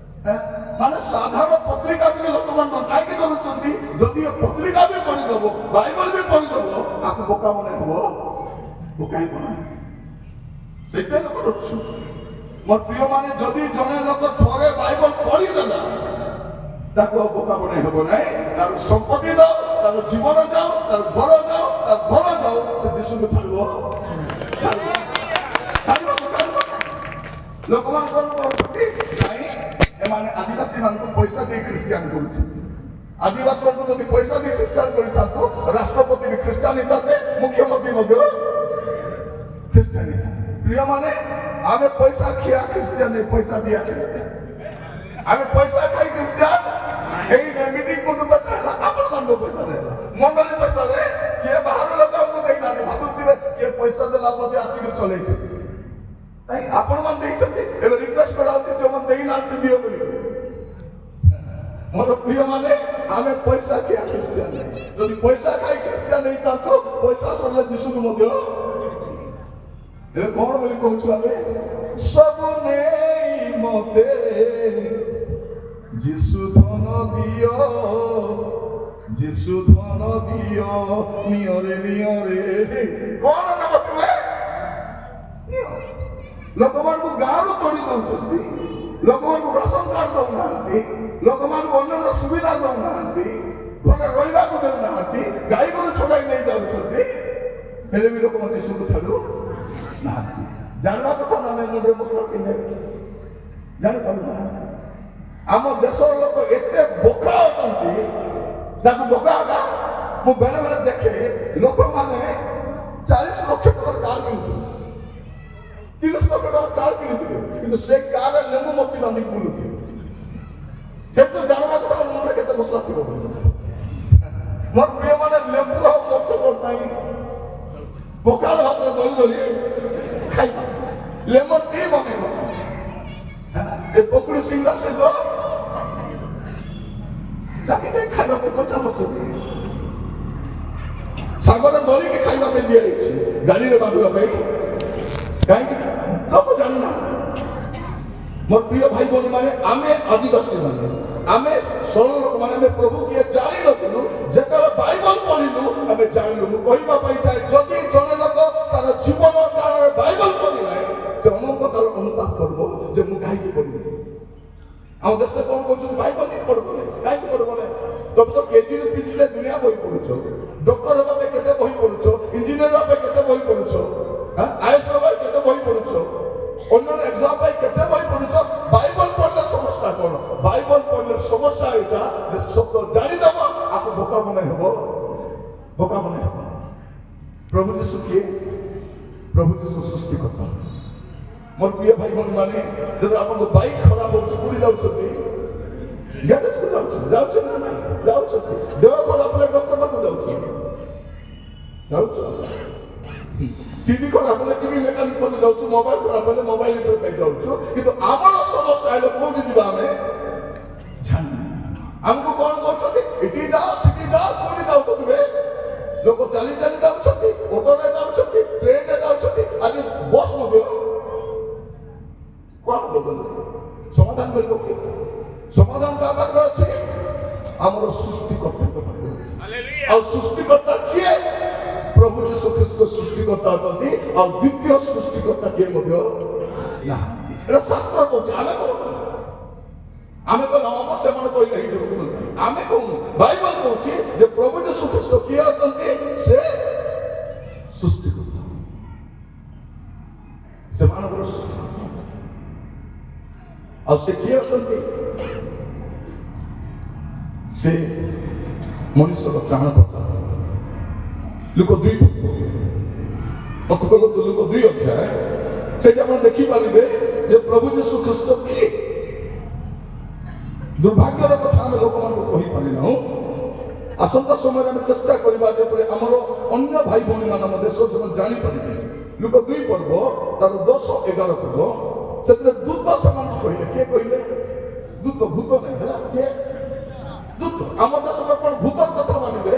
ମାନେ ସାଧାରଣ ପତ୍ରିକା ବି ଲୋକମାନେ କାହିଁକି ଡରୁଛନ୍ତି ଯଦି ଏ ପତ୍ରିକା ବି ପଢିଦବ ବାଇବଲ ବି ପଢିଦବ ଆକୁ ବୋକା ବନେଇବ ବୋକା ହିଁ ବନାଏ ସେଇଥିପାଇଁ ଲୋକ ଡରୁଛନ୍ତି ମୋର ପ୍ରିୟ ମାନେ ଯଦି ଜଣେ ଲୋକ ଥରେ ବାଇବଲ ପଢିଦେଲା ତାକୁ ଆଉ ବୋକା ବନେଇ ହେବ ନାହିଁ ତାର ସମ୍ପତ୍ତି ଦାও ତାର ଜୀବନ ଯାଉ ତାର ଘର ଯାଉ ତାର ଘର ଯାଉ ସେ ଯୀଶୁକୁ ଛାଡ଼ିବ ଲୋକମାନେ କଣ କରୁଛନ୍ତି ନାଇଁ ଏମାନେ ଆଦିବାସୀ ମାନଙ୍କୁ ପଇସା ଦେଇ ଖ୍ରୀଷ୍ଟିଆନ କରୁଛନ୍ତି ଆଦିବାସୀ ମାନଙ୍କୁ ଯଦି ପଇସା ଦେଇ ଖ୍ରୀଷ୍ଟିଆନ କରିଥାନ୍ତୁ ରାଷ୍ଟ୍ରପତି ବି ଖ୍ରୀଷ୍ଟିଆନ ହେଇଥାନ୍ତେ ମୁଖ୍ୟମନ୍ତ୍ରୀ ମଧ୍ୟ ଖ୍ରୀଷ୍ଟିଆନ ହେଇଥାନ୍ତେ ପ୍ରିୟମାନେ ଆମେ ପଇସା ଖିଆ ଖ୍ରୀଷ୍ଟିଆନ ପଇସା ଦିଆ ଖ୍ରୀଷ୍ଟିଆନ ଆମେ ପଇସା ଖାଇ ଖ୍ରୀଷ୍ଟିଆନ এই মিটিং কোন পয়সা ହେଲା ଆପଣ ମାନଙ୍କ ପଇସାରେ ମଣ୍ଡଳୀ ପଇସାରେ କିଏ ବାହାର ଲୋକ ଆମକୁ ଦେଇନାହାନ୍ତି ଭାବୁଥିବେ କିଏ ପଇସା ଦେଲା ବୋଧେ ଆସିକି ଚଲେଇଛନ୍ତି ନାଇଁ ଆପଣ ମାନେ ଦେଇଛନ୍ତି ଏବେ ରିକ୍ୱେଷ୍ଟ କରାଉଛି ଯୋଉମାନେ ଦେଇନାହାନ୍ତି ଦିଅ ବୋଲି ମୋର ପ୍ରିୟ ମାନେ ଆମେ ପଇସା ଖିଆ ଖ୍ରୀଷ୍ଟିଆନ ଯଦି ପଇସା ଖାଇ ଖ୍ରୀଷ୍ଟିଆନ ହେଇଥାନ୍ତୁ ପଇସା ସରିଲେ ଯୀଶୁକୁ ମଧ୍ୟ ଏବେ କଣ ବୋଲି କହୁଛୁ ଆମେ ସବୁ ନେଇ ମତେ যিশু ধন দিও যিশু ধন দিও নিয়রে কোন নেব তুমি ଲୋକମାନଙ୍କୁ ଗାଁରୁ ତୋଡ଼ି ଦଉଛନ୍ତି ଲୋକମାନଙ୍କୁ ରାସନ କାର୍ଡ ଦଉନାହାନ୍ତି ଲୋକମାନଙ୍କୁ ଅନ୍ୟାନ୍ୟ ସୁବିଧା ଦଉନାହାନ୍ତି ଘରେ ରହିବାକୁ ଦେଉନାହାନ୍ତି ଗାଈ ଗୋରୁ ଛଡ଼ାଇ ନେଇ ଯାଉଛନ୍ତି ହେଲେ ବି ଲୋକମାନେ ଯୀଶୁକୁ ଛାଡୁ ନାହାନ୍ତି ଜାଣିବା କଥା ନା ମୁଣ୍ଡରେ ମୁଣ୍ଡ କିନେ ଜାଣିପାରୁନାହାନ୍ତି ଆମ ଦେଶର ଲୋକ ଏତେ ବୋକା ଅଟନ୍ତି, ତାକୁ ବୋକା ହକା। ମୁଁ ବେଳେ ବେଳେ ଦେଖେ ଲୋକମାନେ 40 ଲକ୍ଷ ଟଙ୍କାର କାର୍ କିଣୁଛନ୍ତି, 30 ଲକ୍ଷ ଟଙ୍କାର କାର୍ କିଣିଥିବେ, କିନ୍ତୁ ସେ କାର୍ରେ ଲେମ୍ବୁ ମର୍ଚି ବାନ୍ଧିକି ବୁଲୁଥିବେ। ସେଠୁ ଜାଣିବା କଥା ମନରେ କେତେ ମସଲା ଥିବ। ମୋର ପ୍ରିୟ ମାନେ, ଲେମ୍ବୁ ଆଉ ମର୍ଚ ନାହିଁ, ପଖାଳ ଭାତରେ ଦଳି ଦଳି ଖାଇବା, ଲେମନ ଟି ବନେଇବ, ଏ ପକୁଡ଼ି ସିଙ୍ଗଡ଼ା ସହିତ ଚାକିରି ଖାଇବା ପାଇଁ କଞ୍ଚା ମର୍ଚ ଦିଆଯାଇଛି, ଶାଗରେ ଦଳିକି ଖାଇବା ପାଇଁ ଦିଆଯାଇଛି, ଗାଡ଼ିରେ ବାନ୍ଧିବା ପାଇଁ। କାହିଁକି ଲୋକ ଜାଣିନା। ମୋର ପ୍ରିୟ ଭାଇ ଭଉଣୀ ମାନେ, ଆମେ ଆଦିବାସୀ ମାନେ, ଆମେ ସରଳ ଲୋକମାନେ, ଆମେ ପ୍ରଭୁ କିଏ ଜାଣିନଥିଲୁ। ଯେତେବେଳେ ବାଇବଲ ପଢିଲୁ ଆମେ ଜାଣିଲୁ। ମୁଁ କହିବା ପାଇଁ ଚାହେଁ, ଯଦି ଜଣେ ଲୋକ ତାର ଜୀବନ କାଳରେ ବାଇବଲ ପଢି ନାହିଁ, ସେ ଅନନ୍ତ କାଳ ଅନୁତାପ କରିବ ଯେ ମୁଁ କାହିଁକି ପଢିବି। ଆମ ଦେଶରେ କଣ କହୁଛନ୍ତି, ବାଇବଲ ହିଁ ପଢିବ ନାହିଁ, କାହିଁକି ପଢିବ ନାହିଁ? ତମେ ତ କେଜିରୁ ପିଜିରେ ଦୁନିଆ ବହି ପଢୁଛ, ଡକ୍ଟର ହେବା ପାଇଁ କେତେ ବହି ପଢୁଛ, ଇଞ୍ଜିନିୟର ହେବା ପାଇଁ କେତେ ବହି ପଢୁଛ, ଆଇଏଏସ୍ ହେବା ପାଇଁ କେତେ ବହି ପଢୁଛ, ଅନ୍ୟାନ୍ୟ ଏକ୍ସାମ ପାଇଁ କେତେ ବହି ପଢୁଛ। ବାଇବଲ ପଢିଲେ ସମସ୍ୟା କଣ? ବାଇବଲ ପଢିଲେ ସମସ୍ୟା ଏଇଟା ଯେ ସତ ଜାଣିଦେବ, ଆକୁ ବୋକା ବନେଇ ହେବ, ବୋକା ବନେଇ ହେବ। ପ୍ରଭୁ ଯୀଶୁ କିଏ? ପ୍ରଭୁ ଯୀଶୁ ସୃଷ୍ଟିକର୍ତ୍ତା। ମୋର ପ୍ରିୟ ଭାଇ ଭଉଣୀ ମାନେ, ଯେତେବେଳେ ଆପଣଙ୍କ ବାଇକ୍ ଖରାପ ହଉଛି, କୋଉଠି ଯାଉଛନ୍ତି? ଗ୍ୟାରେଜକୁ ଯାଉଛନ୍ତି ନା ନାହିଁ? ଯାଉଛନ୍ତି। ଦେହ ଖରାପ ହେଲେ ଡକ୍ଟର ପାଖକୁ ଯାଉଛନ୍ତି, ଯାଉଛ। টিভি খরাপ হলে টিভি মেকানিক পাখু যাচ্ছু, মোবাইল খরাপ হলে মোবাইল রিপেয়ার পাই যাচ্ছু। কিন্তু আমার সমস্যা হলে কোটি যা আমি জানি ଆମକୁ କଣ କରୁଛନ୍ତି? ଏଠି ଯାଅ ସେଠି ଯାଅ, କୋଉଠି ଯାଉଛ ତୁମେ? ଲୋକ ଚାଲି ଚାଲି ଯାଉଛନ୍ତି, ଅଟୋରେ ଯାଉଛନ୍ତି, ଟ୍ରେନରେ ଯାଉଛନ୍ତି, ଆଜି ବସ୍ ମଧ୍ୟ। କଣ ବଦଳିବ? ସମାଧାନ କରିବ କିଏ? ସମାଧାନ କାହା ପାଖରେ ଅଛି? ଆମର ସୃଷ୍ଟିକର୍ତ୍ତାଙ୍କ ପାଖରେ ଅଛି। ଆଉ ସୃଷ୍ଟିକର୍ତ୍ତା କିଏ? ପ୍ରଭୁ ଯୀଶୁ ଖ୍ରୀଷ୍ଟ ସୃଷ୍ଟିକର୍ତ୍ତା ଅଟନ୍ତି, ଆଉ ଦ୍ୱିତୀୟ ସୃଷ୍ଟିକର୍ତ୍ତା କିଏ ମଧ୍ୟ ନାହାନ୍ତି। ଏଟା ଶାସ୍ତ୍ର କହୁଛି, ଆମେ କହୁନୁ। ଆମେ ତ ନମ ସେମାନେ କହିଲେ ହେଇଯିବ, ଆମେ କହୁନୁ। ବାଇବଲ କହୁଛି ଯେ ପ୍ରଭୁ ଯୀଶୁ ଖ୍ରୀଷ୍ଟ କିଏ ଅଟନ୍ତି? ସେ ସୃଷ୍ଟିକର୍ତ୍ତା, ସେମାନଙ୍କର ସୃଷ୍ଟିକର୍ତ୍ତା। ଆଉ ସେ କିଏ ଅଟନ୍ତି? ସେ ମଣିଷର ତ୍ରାଣକର୍ତ୍ତା। ଲୁକ 2 ଲୁକ 2 ଅଧ୍ୟାୟ, ସେଠି ଆପଣ ଦେଖିପାରିବେ ଯେ ପ୍ରଭୁ ଯୀଶୁ ଖ୍ରୀଷ୍ଟ କିଏ। ଦୁର୍ଭାଗ୍ୟର କଥା ଆମେ ଲୋକମାନଙ୍କୁ କହିପାରିନାହୁଁ। ଆସନ୍ତା ସମୟରେ ଆମେ ଚେଷ୍ଟା କରିବା ଯେପରି ଆମର ଅନ୍ୟ ଭାଇ ଭଉଣୀ ମାନେ ଆମ ଦେଶ ସେମାନେ ଜାଣିପାରିବେ। ଲୁକ 2 ପର୍ବ ତାର 10-11 ପଦ, ସେଥିରେ ଦୂତ ସେମାନଙ୍କୁ କହିଲେ। କିଏ କହିଲେ? ଦୂତ, ଭୂତ ନାହିଁ ହେଲା, କିଏ? ଦୂତ। ଆମ ଦେଶରେ କଣ ଭୂତର କଥା ମାନିବେ?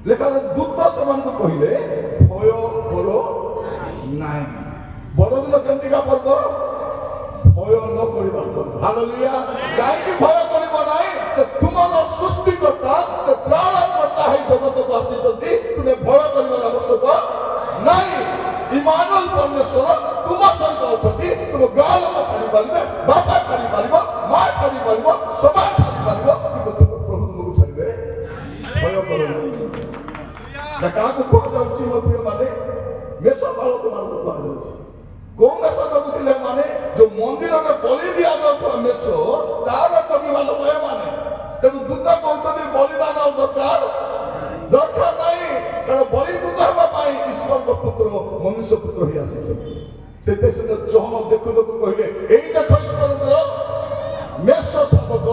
ଲେଖାରେ ଦୂତ ସେମାନଙ୍କୁ କହିଲେ, ଭୟ କର ନାହିଁ। ବଡ଼ଦିନ କେମିତିକା ପର୍ବ? ଭୟ ନ କରିବାର ପର୍ବ। ହାଲେଲୁୟା। କାହିଁକି ଭୟ କରିବ ନାହିଁ? ତୁମର ସୃଷ୍ଟିକର୍ତ୍ତା, ସେ ତ୍ରାଣକର୍ତ୍ତା ହେଇ ଜଗତକୁ ଆସିଛନ୍ତି। ତୁମେ ଭୟ କରିବାର ଆବଶ୍ୟକ ନାହିଁ। ଇମାନୁଏଲ ପରମେଶ୍ୱର ତୁମ ସହିତ ଅଛନ୍ତି। ତୁମ ଗାଁ ଲୋକ ଛାଡ଼ି ପାରିବେ, ବାପା ଛାଡ଼ି ପାରିବ, ମା ଛାଡ଼ି ପାରିବ, ସମାଜ ଛାଡ଼ି ପାରିବ, କିନ୍ତୁ ତୁମ ପ୍ରଭୁ ତୁମକୁ ଛାଡ଼ିବେ। ଭୟ କର ନାହିଁ। କାହାକୁ କୁହାଯାଉଛି ମୋ ପ୍ରିୟ ମାନେ? ମେଷ ପାଳକ ମାନଙ୍କୁ କୁହାଯାଉଛି। କୋଉ ମେଷ ଜଗୁଥିଲେ? ମାନେ ଯୋଉ ମନ୍ଦିରରେ ବଳି ଦିଆଯାଉଥିବା ମେଷ, ତାର ଜଗିବା ଲୋକ ଏମାନେ। ତେଣୁ ଦୂତ କହୁଛନ୍ତି ବଳିଦାନ ଦରକାର ନାହିଁ, କାରଣ ବଳିକୃତ ହେବା ପାଇଁ ଈଶ୍ୱରଙ୍କ ପୁତ୍ର ମନୁଷ୍ୟ ପୁତ୍ର ହେଇ ଆସିଛନ୍ତି। ସେଥିରେ ଜହନ ଦେଖୁ ଦେଖୁ କହିଲେ, ଏଇ ଦେଖ ଈଶ୍ୱରଙ୍କର ମେଷ ଶାବକ,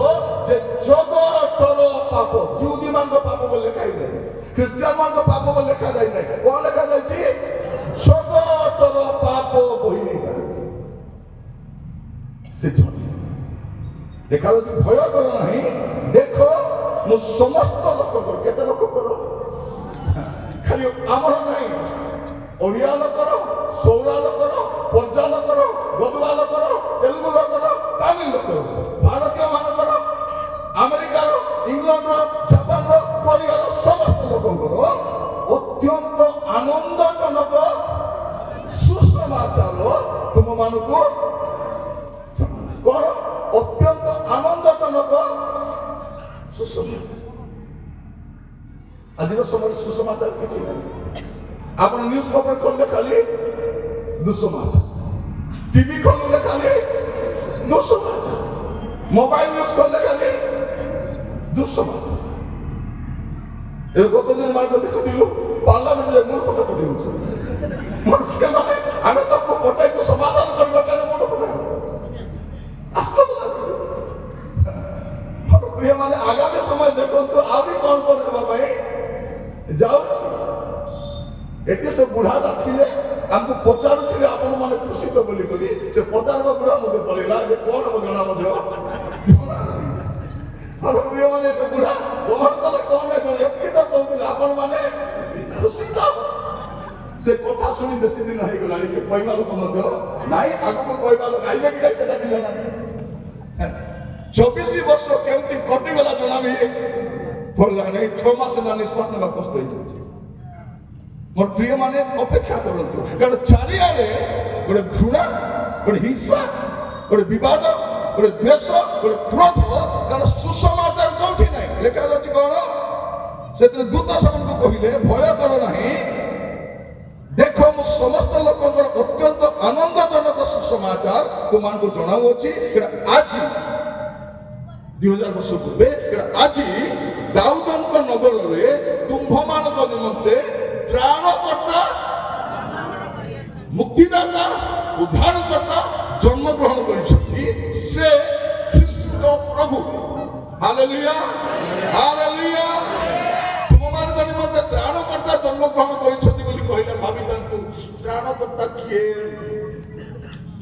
ଯେ ଜଗତର ପାପ, ଜିହୁଦୀ ମାନଙ୍କ ପାପ ବୋଲି ଲେଖା ହେଇନାହିଁ, ଖ୍ରୀଷ୍ଟିଆନ ମାନଙ୍କ ପାପ ବୋଲି ଲେଖା ଯାଇ ନାହିଁ। କଣ ଲେଖା ଯାଇଛି? ଜଗତର ପାପ ବହି ନେଇଯାଏ। ସେ ଲେଖା ଯାଉଛି, ଭୟ କର ନାହିଁ, ଦେଖ ମୁଁ ସମସ୍ତ ଲୋକଙ୍କର। କେତେ ଲୋକଙ୍କର? ଖାଲି ଆମର ନାହିଁ, ଓଡ଼ିଆ ଲୋକର, ସୌରା ଲୋକର, ପଞ୍ଜା ଲୋକର, ଗଦୁଆ ଲୋକର, ତେଲୁଗୁ ଲୋକର, ତାମିଲ ଲୋକର, ଭାରତୀୟ ମାନଙ୍କର, ଆମେରିକାର, ଇଂଲଣ୍ଡର, ଜାପାନର, କୋରିଆର ସମସ୍ତ ଲୋକଙ୍କର ଅତ୍ୟନ୍ତ ଆନନ୍ଦଜନକ ସୁସମାଚାର ତୁମମାନଙ୍କୁ କଣ? ଅତ୍ୟନ୍ତ ଆନନ୍ଦଜନକ ସୁସମାଚାର। ଆଜିର ସମୟରେ ସୁସମାଚାର କିଛି ନାହିଁ। ଆପଣ ନ୍ୟୁଜ ପେପର ଖୋଲିଲେ ଖାଲି ଦୁଃସମାଚାର, ଟିଭି ଖୋଲିଲେ ଖାଲି ଦୁଃସମାଚାର। মোবাইল ইউজ করলে খালি দুঃসমাচার। কতদিন মার্গ দেখে দিল পার্লামেন্টে মূর্খটা করে উঠছে। মানে আমি তো ওটাই তো সমাধান করবো, কেন মনে করে আসতে লাগছে। প্রিয় মানে আগামী সময় দেখুন তো আହୁରି କଣ କଣ ହେବା ପାଇଁ ଯାଉଛି। ଏଠି ସେ ବୁଢାଟା ଥିଲେ ଆମକୁ ପଚାରୁଥିଲେ ଆପଣ ମାନେ ଖୁସି ତ ବୋଲି କରି ସେ ପଚାରବା ବୁଢା ମୋତେ ପଳେଇଲା ଯେ କଣ ହବ ଜଣା ମଧ୍ୟ ପ୍ରିୟ ମାନେ ସେ ବୁଢା କଣ କଲେ କଣ ଏତିକି ତ କହୁଥିଲେ ଆପଣ ମାନେ ଖୁସି ତ। ସେ କଥା ଶୁଣି ବେଶୀ ଦିନ ହେଇଗଲାଣି କି କହିବା ଲୋକ ମଧ୍ୟ ନାଇଁ, ଆଗକୁ କହିବା ଲୋକ ଆଇବେ କି ନାଇଁ ସେଟା ବି ଜଣା ନାହିଁ। 24 ବର୍ଷ କେମିତି କଟିଗଲା ଜଣା ବି ପଡିଲା ନାହିଁ। 6 ମାସ ହେଲା ନିଶ୍ୱାସ ନେବା କଷ୍ଟ ହେଇଯାଉଛି। ମୋର ପ୍ରିୟ ମାନେ ଅପେକ୍ଷା କରନ୍ତୁ, କାରଣ ଚାରିଆଡେ ଗୋଟେ ଘୃଣା, ଗୋଟେ ହିଂସା, ଗୋଟେ ବିବାଦ, ଗୋଟେ ଦ୍ୱେଷ, ଗୋଟେ କ୍ରୋଧ। କାରଣ ସୁସମାଚାର କୋଉଠି ନାହିଁ। ଲେଖାଯାଉଛି କଣ, ସେଥିରେ ଦୂତ ସେମାନଙ୍କୁ କହିଲେ ଭୟ କର ନାହିଁ, ଦେଖ ମୁଁ ସମସ୍ତ ଲୋକଙ୍କର ଅତ୍ୟନ୍ତ ଆନନ୍ଦଜନକ ସୁସମାଚାର ତୁମମାନଙ୍କୁ ଜଣାଉଅଛି। ଆଜି 2000 ବର୍ଷ ପୂର୍ବେ ଆଜି ଦାଉଦଙ୍କ ନଗରରେ ତୁମ୍ଭମାନଙ୍କ ନିମନ୍ତେ ତ୍ରାଣକର୍ତ୍ତା, ମୁକ୍ତିଦାତା, ଉଦ୍ଧାରକର୍ତ୍ତା ଜନ୍ମଗ୍ରହଣ କରିଛନ୍ତି। ସେ ଖ୍ରୀଷ୍ଟ ପ୍ରଭୁ। Hallelujah, hallelujah. ତୁମମାନଙ୍କ ନିମନ୍ତେ ତ୍ରାଣକର୍ତ୍ତା ଜନ୍ମଗ୍ରହଣ କରିଛନ୍ତି ବୋଲି କହିଲେ ଭାବିଥାନ୍ତୁ ତ୍ରାଣକର୍ତ୍ତା କିଏ,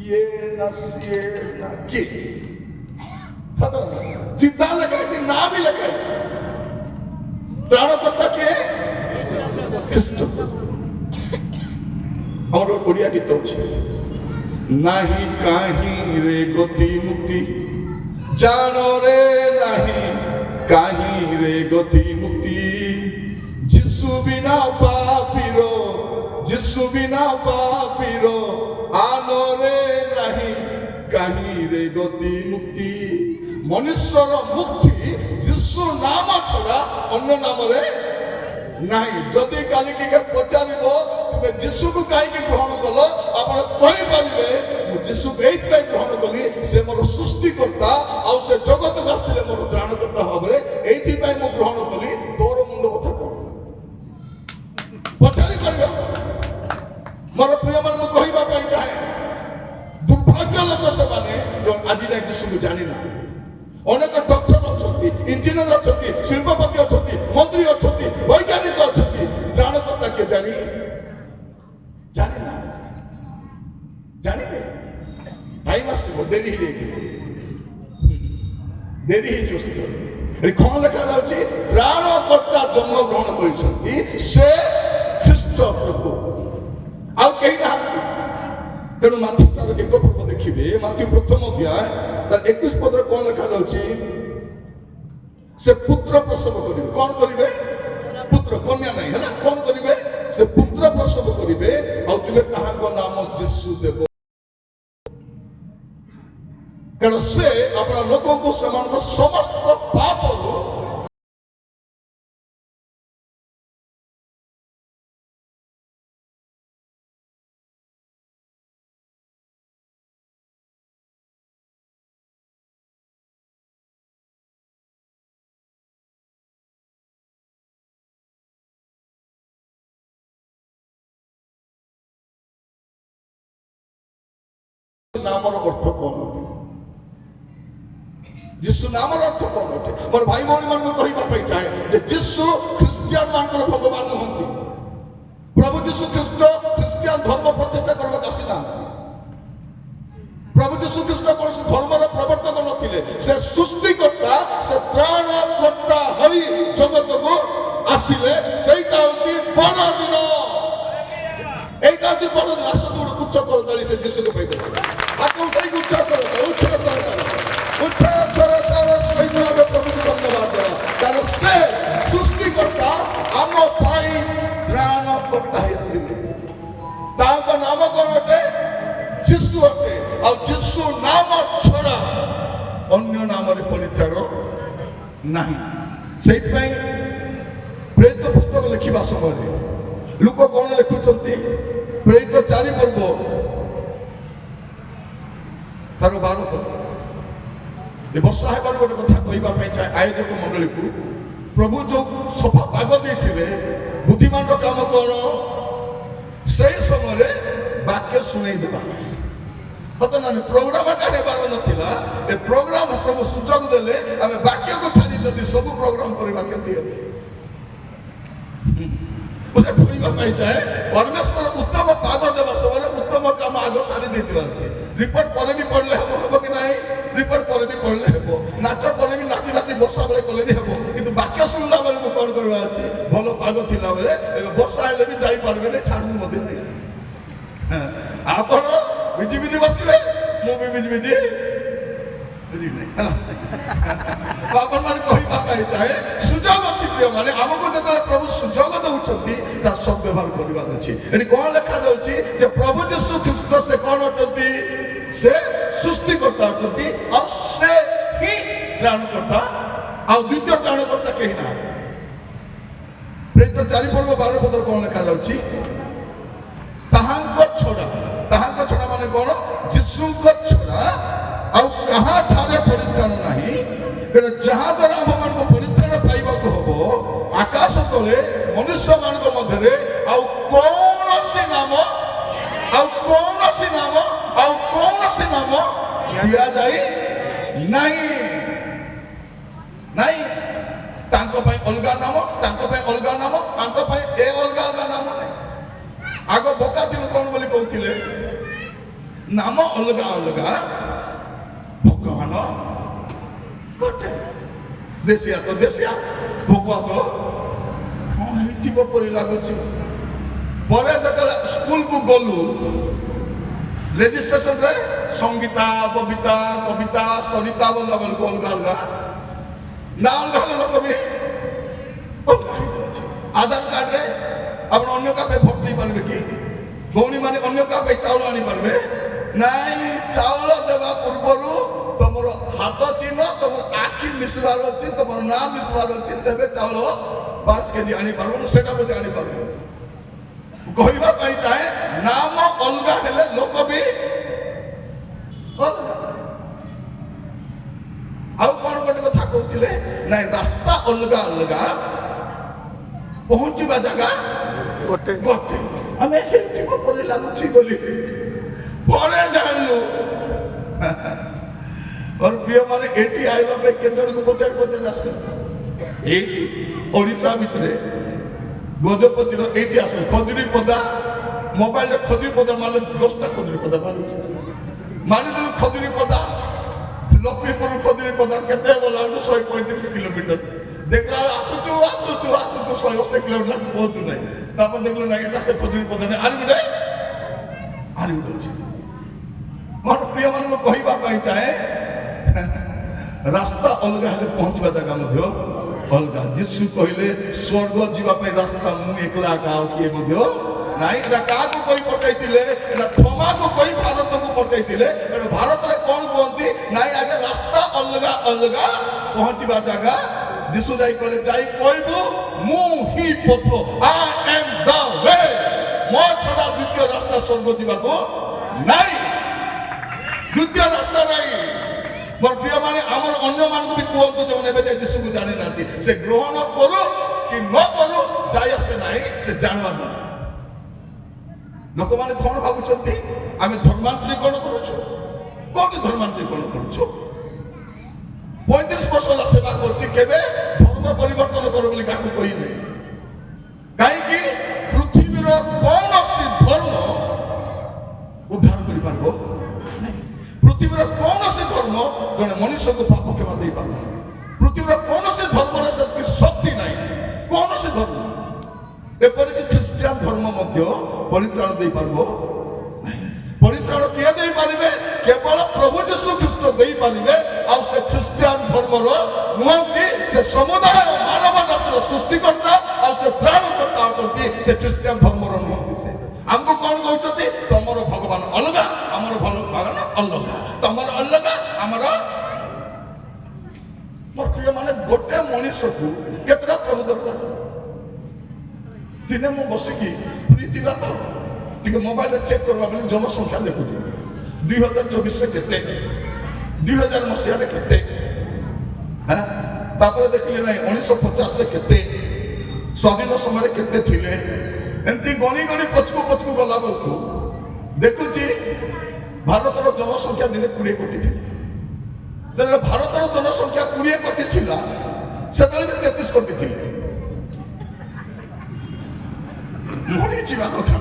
ଇଏ ନା ସିଏ ନା କିଏ? ସିଧା ଲେଖା ହେଇଛି, ନାଁ ବି ଲେଖା ହେଇଛି। ତ୍ରାଣକର୍ତ୍ତା କିଏ? ଖ୍ରୀଷ୍ଟ। ଆମର ଓଡ଼ିଆ ଗୀତ ଅଛି, ନାହିଁ କାହିଁରେ ଗତି ମୁକ୍ତି ଜାଣରେ ନାହିଁ କାହିଁରେ ଗତି ମୁକ୍ତି ଯୀଶୁ ବିନା ପାପୀର, ଯୀଶୁ ବିନା ପାପୀର ଆନରେ ନାହିଁ କାହିଁରେ ଗତି ମୁକ୍ତି। ମନୁଷ୍ୟର ମୁକ୍ତି ଯୀଶୁ ନାମ ଛଡା ଅନ୍ୟ ନାମରେ ନାହିଁ। ଯଦି କାଲି କିଏ ପଚାରିବ ତୁମେ ଯୀଶୁକୁ କାହିଁକି ଗ୍ରହଣ କଲ, ଆପଣ କହିପାରିବେ ମୁଁ ଯୀଶୁକୁ ଏଇଥିପାଇଁ ଗ୍ରହଣ କଲି, ସେ ମୋର ସୃଷ୍ଟିକର୍ତ୍ତା ଆଉ ସେ ଜଗତକୁ ଆସିଥିଲେ ମୋର ତ୍ରାଣକର୍ତ୍ତା ଭାବରେ, ଏଇଥିପାଇଁ ମୁଁ ଗ୍ରହଣ କଲି। ତୋର ମୁଣ୍ଡ କଥା କଣ ପଚାରି ପାରିବେ? ମୋର ପ୍ରିୟ ମାନେ ମୁଁ କହିବା ପାଇଁ ଚାହେଁ, ଦୁର୍ଭାଗ୍ୟ ଲୋକ ସେମାନେ ଆଜି ଯାଏ ଯୀଶୁକୁ ଜାଣିନାହାନ୍ତି। ଅନେକ ଡକ୍ଟର ଅଛନ୍ତି, ଇଞ୍ଜିନିୟର ଅଛନ୍ତି, ଶିଳ୍ପପତି ଅଛନ୍ତି, ମନ୍ତ୍ରୀ ଅଛନ୍ତି, ବୈଜ୍ଞାନିକ ଅଛନ୍ତି, ତ୍ରାଣକର୍ତ୍ତା କିଏ ଜାଣିବେ? ଟାଇମ ଆସିବ, ଡେରି ହେଇଯାଇଥିବ, ଡେରି ହେଇଯିବ। ଏଠି କଣ ଲେଖାଯାଉଛି? ତ୍ରାଣକର୍ତ୍ତା ଜନ୍ମଗ୍ରହଣ କରିଛନ୍ତି, ସେ ଖ୍ରୀଷ୍ଟ ପ୍ରଭୁ, ଆଉ କେହି ନାହାନ୍ତି। ତେଣୁ ମାଥ୍ୟୁ ତାର 1 ପର୍ବ ଦେଖିବେ, ମାଥ୍ୟୁ ପ୍ରଥମ ଅଧ୍ୟାୟ ତାର 21 ପଦରେ କଣ ଲେଖାଯାଉଛି? ସେ ପୁତ୍ର ପ୍ରସବ କରିବେ। କଣ କରିବେ? ପୁତ୍ର, କନ୍ୟା ନାହିଁ ହେଲା। କଣ କରିବେ? ସେ ପୁତ୍ର ପ୍ରସବ କରିବେ, ଆଉ ତୁମେ ତାହାଙ୍କ ନାମ ଯୀଶୁ ଦେବ, କାରଣ ସେ ଆପଣ ଲୋକଙ୍କୁ ସେମାନଙ୍କ ସମସ୍ତ ପାପରୁ ନାମର ଅର୍ଥ କଣ ଅଟେ? ଯୀଶୁ ନାମର ଅର୍ଥ କଣ ଅଟେ? ମୋର ଭାଇ ଭଉଣୀ ମାନଙ୍କୁ କହିବା ପାଇଁ ଚାହେଁ ଯେ ଯୀଶୁ ଖ୍ରୀଷ୍ଟିଆନ ମାନଙ୍କର ଭଗବାନ ନୁହନ୍ତି। ପ୍ରଭୁ ଯୀଶୁ ଖ୍ରୀଷ୍ଟ ଖ୍ରୀଷ୍ଟିଆନ ଧର୍ମ ପ୍ରତିଷ୍ଠା କରିବାକୁ ଆସିନାହାନ୍ତି। ପ୍ରଭୁ ଯୀଶୁ ଖ୍ରୀଷ୍ଟ କୌଣସି ଧର୍ମର ପ୍ରବର୍ତ୍ତକ ନଥିଲେ। ସେ ସୃଷ୍ଟିକର୍ତ୍ତା, ସେ ତ୍ରାଣକର୍ତ୍ତା ହୋଇ ଜଗତକୁ ଆସିଲେ। ସେଇଟା ହଉଛି ବଡ ଦିନ, এইটা হচ্ছে বড় দিন। আসলে তোমরা উচ্চ করো তাহলে সে যিশুকে পাইতে পারবে। আর তোমরা উচ্চ করো, উচ্চ করে তারা, উচ্চ করে তারা সহিত হবে প্রভুকে ধন্যবাদ দেওয়া। কারণ সে সৃষ্টিকর্তা ଆମ ପାଇଁ ତ୍ରାଣକର୍ତ୍ତା ହେଇ ଆସିଲେ। ତାଙ୍କ ନାମ କଣ ଅଟେ? ଯୀଶୁ ଅଟେ। ଆଉ ଯୀଶୁ ନାମ ଛଡା ଅନ୍ୟ ନାମରେ ପରିତ୍ରାଣ ନାହିଁ। ସେଇଥିପାଇଁ ପ୍ରେରିତ ପୁସ୍ତକ ଲେଖିବା ସମୟରେ ଲୋକ କଣ ଲେଖୁଛନ୍ତି? ପ୍ରେରିତ 4 ପର୍ବ ତାର 12 ପଦ ଏ ବର୍ଷା ହେବାର ଗୋଟେ କଥା କହିବା ପାଇଁ ଚାହେଁ ଆୟୋଜକ ମଣ୍ଡଳୀକୁ। ପ୍ରଭୁ ଯୋଉ ସଫା ପାଗ ଦେଇଥିଲେ, ବୁଦ୍ଧିମାନର କାମ କଣ? ସେଇ ସମୟରେ ବାକ୍ୟ ଶୁଣେଇ ଦେବା। ପ୍ରୋଗ୍ରାମ କାଢ଼ିବାର ନଥିଲା, ଏ ପ୍ରୋଗ୍ରାମ ପ୍ରଭୁ ସୁଯୋଗ ଦେଲେ ଆମେ ବାକ୍ୟକୁ ଛାଡ଼ି ଯଦି ସବୁ ପ୍ରୋଗ୍ରାମ କରିବା କେମିତି ହେବ? ମୁଁ ସେ କହିବା ପାଇଁ ଚାହେଁ ପରମେଶ୍ୱର ଉତ୍ତମ ପାଗ ଦେବା ସମୟରେ ଉତ୍ତମ କାମ ଆଗ ସାରି ଦେଇଥିବାର ଅଛି। ରିପୋର୍ଟ ପରେ ବି ପଢିଲେ ହେବ କି ନାହିଁ? ରିପୋର୍ଟ ପରେ ବି ପଢିଲେ ହେବ, ନାଚ ପରେ ବି ନାଚି ନାଚି ବର୍ଷା ବେଳେ କଲେ ବି ହେବ, କିନ୍ତୁ ବାକ୍ୟ ଶୁଣିଲା ବେଳକୁ କଣ କରିବାର ଅଛି? ଭଲ ପାଗ ଥିଲା ବେଳେ ଏବେ ବର୍ଷା ହେଲେ ବି ଯାଇପାରିବେନି, ଛାଡୁ ମଧ୍ୟ ନାହିଁ। ଆପଣ ଭିଜି ଭିଜି ବସିବେ, ମୁଁ ବି ଭିଜି ଭିଜି ବୁଝିବି ନାହିଁ। ଆପଣ ମାନେ କହିବା ପାଇଁ ଚାହେଁ ସୁଯୋଗ ଅଛି ପ୍ରିୟ ମାନେ, ଆମକୁ ଯେତେବେଳେ ପ୍ରଭୁ ସୁଯୋଗ ଦଉଛନ୍ତି ତାର ସଦ୍ବ୍ୟବହାର କରିବାର ଅଛି। ଏଠି କଣ ଲେଖାଯାଉଛି ଯେ ପ୍ରଭୁ ଯୀଶୁ ଖ୍ରୀଷ୍ଟ ସେ କଣ ଅଟନ୍ତି? ସେ ସୃଷ୍ଟିକର୍ତ୍ତା ଅଟନ୍ତି, ଆଉ ସେ ହିଁ ତ୍ରାଣକର୍ତ୍ତା, ଆଉ ଦ୍ୱିତୀୟ ତ୍ରାଣକର୍ତ୍ତା କେହି ନାହାନ୍ତି। ପ୍ରେରିତ 4:12 କଣ ଲେଖାଯାଉଛି? ତାହାଙ୍କ ଛଡା ମାନେ କଣ? ଯୀଶୁଙ୍କ ଛଡା ଆଉ କାହାଠାରେ ପରିତ୍ରାଣ ନାହିଁ। ଯାହା ଦ୍ୱାରା ଆମମାନଙ୍କୁ ପରିତ୍ରାଣ ପାଇବାକୁ ହବ, ଆକାଶ ତଳେ ମନୁଷ୍ୟ ମାନଙ୍କ ମଧ୍ୟରେ ଆଉ କୌଣସି ନାମ ଦିଆଯାଇ ନାହିଁ। ତାଙ୍କ ପାଇଁ ଅଲଗା ନାମ, ତାଙ୍କ ପାଇଁ ଅଲଗା ନାମ, ତାଙ୍କ ପାଇଁ ଏ ଅଲଗା ଅଲଗା ନାମ ନାହିଁ। ଆଗ ବୋକା ଥିଲୁ କଣ ବୋଲି କହୁଥିଲେ? ନାମ ଅଲଗା ଅଲଗା, ଭଗବାନ ଗୋଟେ। ଦେଶିଆ ତ ଦେଶିଆ, ଭୋକା ତ ହଁ ହେଇଥିବ ପରି ଲାଗୁଛି। ପରେ ଯେତେବେଳେ ସ୍କୁଲକୁ ଗଲୁ, ରେଜିଷ୍ଟ୍ରେସନରେ ସଙ୍ଗୀତା, ବବିତା, କବିତା, ସରିତା ବୋଲିଲା ବେଳକୁ ଅଲଗା ଅଲଗା ନା, ଅଲଗା ଲୋକ ବି ଅଲଗା ହେଇଯାଉଛି। ଆଧାର କାର୍ଡରେ ଆପଣ ଅନ୍ୟ କାହା ପାଇଁ ଭୋଟ ଦେଇପାରିବେ କି? ଭଉଣୀ ମାନେ ଅନ୍ୟ କାହା ପାଇଁ ଚାଉଳ ଆଣିପାରିବେ ନାଇଁ। ଚାଉଳ ଦେବା ପୂର୍ବରୁ ତମର ହାତ ଚିହ୍ନ, ତମର ଆଖି ମିଶିବାର ଅଛି, ତମର ନାଁ ମିଶିବାର ଅଛି, ତେବେ ଚାଉଳ 5 କେଜି ଆଣିପାରିବ, ସେଟା ମଧ୍ୟ ଆଣିପାରିବ। କହିବା ପାଇଁ ଚାହେଁ ନାମ ଅଲଗା ହେଲେ ଲୋକ ବି ଅଲଗା। ଆଉ କଣ ଗୋଟେ କଥା କହୁଥିଲେ? ନାଇଁ, ରାସ୍ତା ଅଲଗା ଅଲଗା, ପହଞ୍ଚିବା ଜାଗା ଗୋଟେ। ଆମେ ହେଇଥିବ ପରି ଲାଗୁଛି ବୋଲି ପରେ ଜାଣିଲୁ। ମୋର ପ୍ରିୟ ମାନେ, ଏଠି ଆଇବା ପାଇଁ କେତେ ଜଣଙ୍କୁ ପଚାରି ଆସିଲେ? ଏଇଠି ଓଡ଼ିଶା ଭିତରେ ଗଜପତିର ଏଇଠି ଆସ ଖଜୁରୀ ପଦା, ମୋବାଇଲରେ ଖଜୁରୀ ପଦା ମାରିଲେ 10ଟା ଖଜୁରୀ ପଦା ମାରୁଛି। ମାରିଦେଲୁ ଖଜୁରୀ ପଦା, ଲକ୍ଷ୍ମୀପୁର ଖଜୁରୀ ପଦା କେତେ ଗଲା? 135 କିଲୋମିଟର। ଦେଖିଲା ଆସୁଛୁ 180 କିଲୋମିଟର ପହଞ୍ଚୁ ନାହିଁ। ତାପରେ ଦେଖିଲୁ ନାଇଁ, ଏଟା ସେ ଖଜୁରୀ ପଦା ନାହିଁ, ଆରି ଗୋଟେ ଅଛି। ମୋର ପ୍ରିୟ ମାନଙ୍କୁ କହିବା ପାଇଁ ଚାହେଁ ରାସ୍ତା ଅଲଗା ହେଲେ ପହଞ୍ଚିବା ଜାଗା ମଧ୍ୟ ଅଲଗା। ଯୀଶୁ କହିଲେ ସ୍ୱର୍ଗ ଯିବା ପାଇଁ ରାସ୍ତା ମୁଁ ଏକଲା ଏକା, ଆଉ କିଏ ମଧ୍ୟ ନାଇଁ। ଏଟା କାହାକୁ କହି ପଠାଇଥିଲେ? ଏଟା ଥମାକୁ କହି ଭାରତକୁ ପଠାଇଥିଲେ। ଭାରତରେ କଣ କୁହନ୍ତି? ନାଇଁ, ଆଗେ ରାସ୍ତା ଅଲଗା ଅଲଗା, ପହଞ୍ଚିବା ଜାଗା। ଯୀଶୁ ଯାଇ କହିଲେ, ଯାଇ କହିବୁ ମୁଁ ହିଁ ପଥ, ଆଇ ଏମ୍ ଦ ୱେ, ମୋ ଛଡା ଦ୍ୱିତୀୟ ରାସ୍ତା ସ୍ୱର୍ଗ ଯିବାକୁ ନାଇଁ, ଦ୍ୱିତୀୟ ରାସ୍ତା ନାହିଁ। ମୋର ପ୍ରିୟ ମାନେ, ଆମର ଅନ୍ୟମାନଙ୍କୁ ବି କୁହନ୍ତୁ ଯେଉଁମାନେ ଏବେ ଯାଇ ଯୀଶୁକୁ ଜାଣିନାହାନ୍ତି, ସେ ଗ୍ରହଣ କରୁ କି ନ କରୁ ଯାଇ ଆସେ ନାହିଁ, ସେ ଜାଣିବା ଦରକାର। ଲୋକମାନେ କଣ ଭାବୁଛନ୍ତି? ଆମେ ଧର୍ମାନ୍ତରୀକରଣ କରୁଛୁ। କୋଉଠି ଧର୍ମାନ୍ତରୀକରଣ କରୁଛୁ? 35 ବର୍ଷ ହେଲା ସେବା କରୁଛି, କେବେ ଧର୍ମ ପରିବର୍ତ୍ତନ କର ବୋଲି କାହାକୁ କହିନି। କାହିଁକି? ପୃଥିବୀର କୌଣସି ଧର୍ମ ଉଦ୍ଧାର କରିପାରିବ ନାହିଁ। ପୃଥିବୀର କୌଣସି ଧର୍ମ ଜଣେ ମଣିଷକୁ ପାପ କ୍ଷମା ଦେଇପାରିବ ନାହିଁ। ପୃଥିବୀର କୌଣସି ଧର୍ମର ସେତିକି ଶକ୍ତି ନାହିଁ, କୌଣସି ଧର୍ମ। ଏପରିକି ଖ୍ରୀଷ୍ଟିଆନ ଧର୍ମ ମଧ୍ୟ ପରିତ୍ରାଣ ଦେଇପାରିବ ନାହିଁ। ପରିତ୍ରାଣ କିଏ ଦେଇପାରିବେ? କେବଳ ପ୍ରଭୁ ଯୀଶୁ ଖ୍ରୀଷ୍ଟ ଦେଇପାରିବେ। ଆଉ ସେ ଖ୍ରୀଷ୍ଟିଆନ ଧର୍ମର ନୁହନ୍ତି, ସେ ସମୁଦାୟ ମାନବ ଜାତିର ସୃଷ୍ଟିକର୍ତ୍ତା ଆଉ ସେ ତ୍ରାଣକର୍ତ୍ତା ଅଟନ୍ତି। ସେ ଖ୍ରୀଷ୍ଟିଆନ ଧର୍ମର ନୁହନ୍ତି। ସେ ଆମକୁ କଣ କହୁଛନ୍ତି? ତମର ଭଗବାନ ଅଲଗା, ଆମର ଭଗବାନ ଅଲଗା, ତମର ଅଲଗା, ଆମର। ମୋର ପ୍ରିୟ ମାନେ, ଗୋଟେ ମଣିଷକୁ କେତେଟା ପ୍ରଭୁ ଦରକାର? ଦିନେ ମୁଁ ବସିକି ଫ୍ରି ଥିଲା ତ ଟିକେ ମୋବାଇଲରେ ଚେକ୍ କରିବା ବୋଲି ଜନସଂଖ୍ୟା ଦେଖୁଛି 2024ରେ କେତେ, 2000 ମସିହାରେ କେତେ, तापर देखिले नहीं 1950 केते स्वाधीन समय केते थिले एंती गणी गणी पछकु गला बलकु देखुची भारतर जनसंख्या दिन 20 कोटी थी जेतले भारतर जनसंख्या 20 कोटी थिला सेतले 33 कोटी थिले मोरी जीवा कथा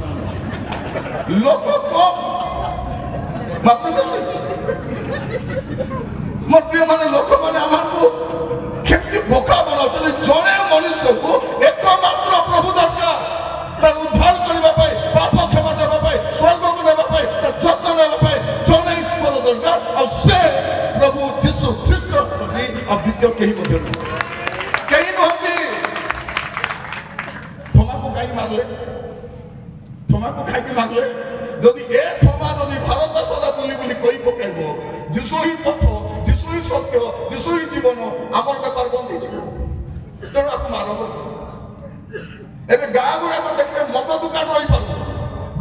लोक कम मात्र बेसी मोर प्रिय माने लोक माने आमारको केमती बोका बनाउछले जणे मनुष्य को एकमात्र प्रभु दरकार तार उद्धार करबा पाए पाप क्षमा देबा पाए स्वर्ग को नेबा पाए तार जत्न नेबा पाए जणे ईश्वर दरकार और से प्रभु यीशु ख्रीष्ट प्रति अद्वितीय केही मध्य केही नहती थोमा को काई मारले যদি এ থমা যদি ভারত সারা বলি বলি কই পকাইব যিশুই পথ যিশুই সত্য যিশুই জীবন আমার ব্যাপার বন্ধ হয়ে যাবে তেণু আপনি মারব এবে গাঁ গুড়াক দেখবে মদ দোকান রহি পারব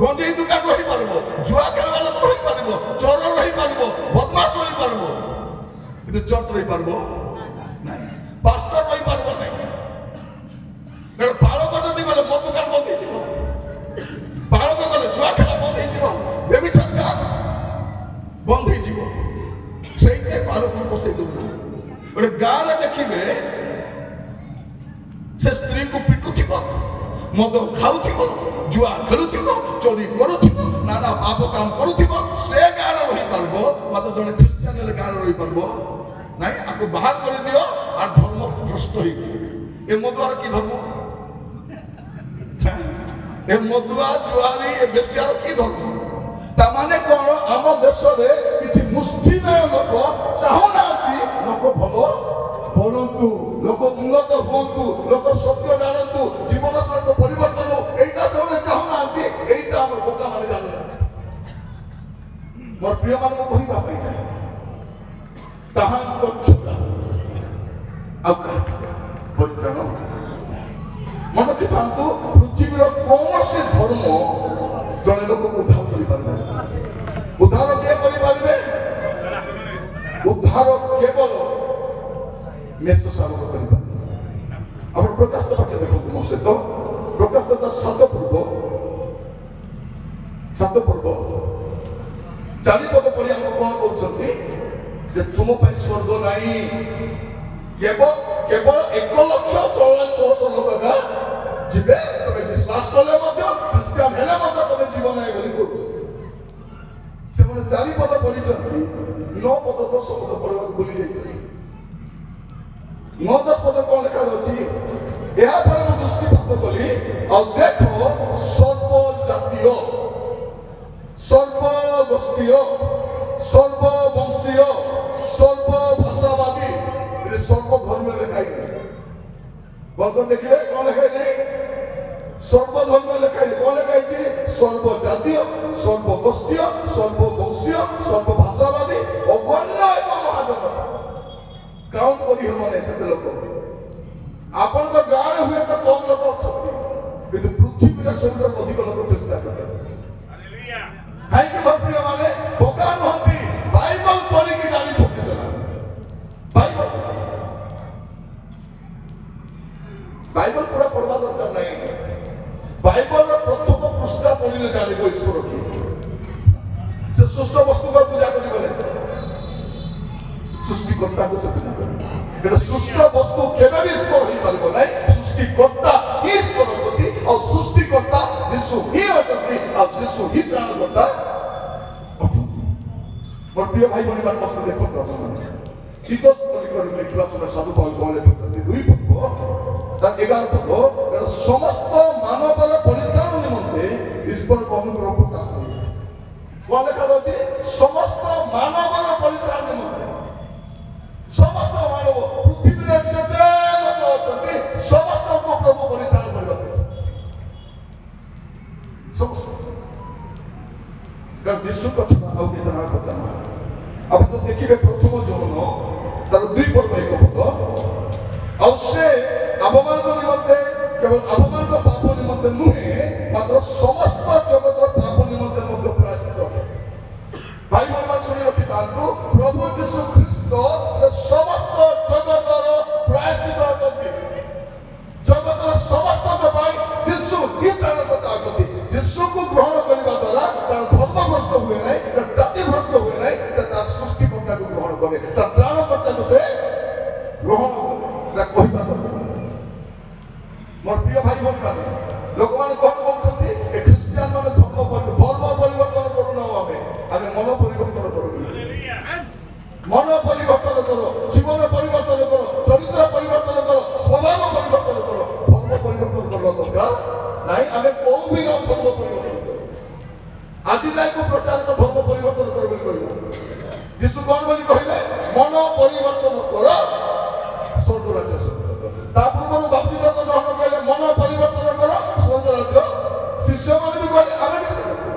গঞ্জেই দোকান রহি পারব জুয়া খেলবা লোক রহি পারব চোর রহি পারব বদমাস রহি পারব কিন্তু চোর রহি পারব নাই পাস্টর রহি পারব নাই কারণ বালক যদি গেলে মদ দোকান বন্ধ হয়ে যাব बालक गले जुआ खेला बंद हो बेबिचार खेला बंद हो से बालक बसई दौना गोटे गाँव देखिए से स्त्री को पिटुव मद खाऊ जुआ खेलु चोरी करू नाना पाप काम करू से गाँव रही पार मात्र जड़े ख्रीस्टान गाँव रही पार ना आपको बाहर कर दियो और धर्म भ्रष्ट हो मदुआर कि धर्म ए मदुआ जुआरी ए बेसियार की धर्म तामाने कोन आम देश रे किछि मुष्टिमेय लोक चाहुनांती लोक भलो बनंतु लोक उन्नत होंतु लोक सत्य जानंतु जीवन शैली परिवर्तन एटा सब चाहुनांती एटा हम बोका माने जानु मोर प्रिय मान को कहिबा पई छै ताहां तो छुटा अब परिचरण मन कि थांतु पृथ्वीर कौन से धर्म जड़े लोक उद्धार कर उद्धार किए करें उद्धार केवल मेष शावक कर प्रकाश वाक्य देखो मो सहित प्रकाश 7 पर्व 4 पद पढ़ी हमको कौन कहते तुम स्वर्ग नहीं केवल 1,44,000 लोक जीवे तुम्हें विश्वास कले ख्रीस्टियान हेले तुम जीवन है बोली कहूँ से 4 पद पढ़ी 9 पद 10 पद पढ़ा भूली जाइए 9-10 पद कौन लिखा अच्छी यहाँ पर मैं दृष्टिपात कली और देखो सर्वजातीय सर्वगोष्ठीय सर्ववंशीय सर्वभाषावादी सर्वधर्म लिखाई कौन देखिए कौन लिखाई सर्वधर्म लिखाई कौन लिखाई सर्वजातीय सर्वगोष्ठीय सर्ववंशीय सर्वभाषावादी अगण्य एक महाजनता काउंट करी हम से लोक आपण तो गाँव में हुए तो कम लोक अच्छा किंतु पृथ्वी में सबुठ अधिक लोक चेष्टा करें प्रिय माने बोका नुहति बाइबल पढ़ी की जानी छथि से बाइबल पूरा पढ़वा दरकार नहीं बाइबल प्रथम पृष्ठा पढ़िले जानिब ईश्वर की से सृष्ट वस्तु को पूजा करी बोले सृष्टिकर्ता को से पूजा करी एटा सृष्ट वस्तु केबे भी ईश्वर होई पारिबो नै सृष्टिकर्ता ही ईश्वर होती और सृष्टिकर्ता यीशु ही होती और यीशु ही त्राणकर्ता मोर प्रिय भाई बहन मान मस्त देखो तो तीतस लिखन लिखला समय साधु पाल कहले पड़ते 2 पद तार 11 पद समस्त मानवर परित्राण निमंते ईश्वर को अनुग्रह प्रकाश करिছে কোন লেখা আছে সমস্ত মানবর পরিত্রাণ নিমন্তে সমস্ত মানব পৃথিবীতে যেতে লোক অଛନ୍ତି সমস্তଙ୍କୁ প্রভু পরিত্রাণ করিবা সমস্ত কারণ যিশু কথা ଆଉ କେତେ ନା କଥା ନା ଆପଣ ତ ଦେଖିବେ ପ୍ରଥମ ଜହନ ତାର 2 ପର୍ବ 1 ପଦ ଆଉ ସେ ଆମମାନଙ୍କ ନିମନ୍ତେ କେବଳ ଆମମାନଙ୍କ ପାପ ନିମନ୍ତେ ନୁହେଁ ମାତ୍ର ସମସ୍ତ ଜଗତର ପାପ ନିମନ୍ତେ ମଧ୍ୟ ପ୍ରାୟଶ୍ଚିତ ଭାଇ ମାନ ଶୁଣି ରଖିଥାନ୍ତୁ ପ୍ରଭୁ ଯୀଶୁ ଖ୍ରୀଷ୍ଟ ସେ ସମସ୍ତ ଜଗତର ପ୍ରାୟଶ୍ଚିତ ଆଜି ଯାଏକୁ ପ୍ରଚାରକ ଧର୍ମ ପରିବର୍ତ୍ତନ କର ବୋଲି କହିଲା। ଯୀଶୁ କଣ ବୋଲି କହିଲେ? ମନ ପରିବର୍ତ୍ତନ କର, ସ୍ୱର୍ଗ ରାଜ୍ୟ ସମ୍ପର୍କ। ତା ପୂର୍ବରୁ ବାପ୍ତିସ୍ମ ଗ୍ରହଣ କହିଲେ ମନ ପରିବର୍ତ୍ତନ କର, ସ୍ୱର୍ଗ ରାଜ୍ୟ। ଶିଷ୍ୟମାନେ ବି କହିଲେ ଆମେ ବି ସେୟା କରୁ।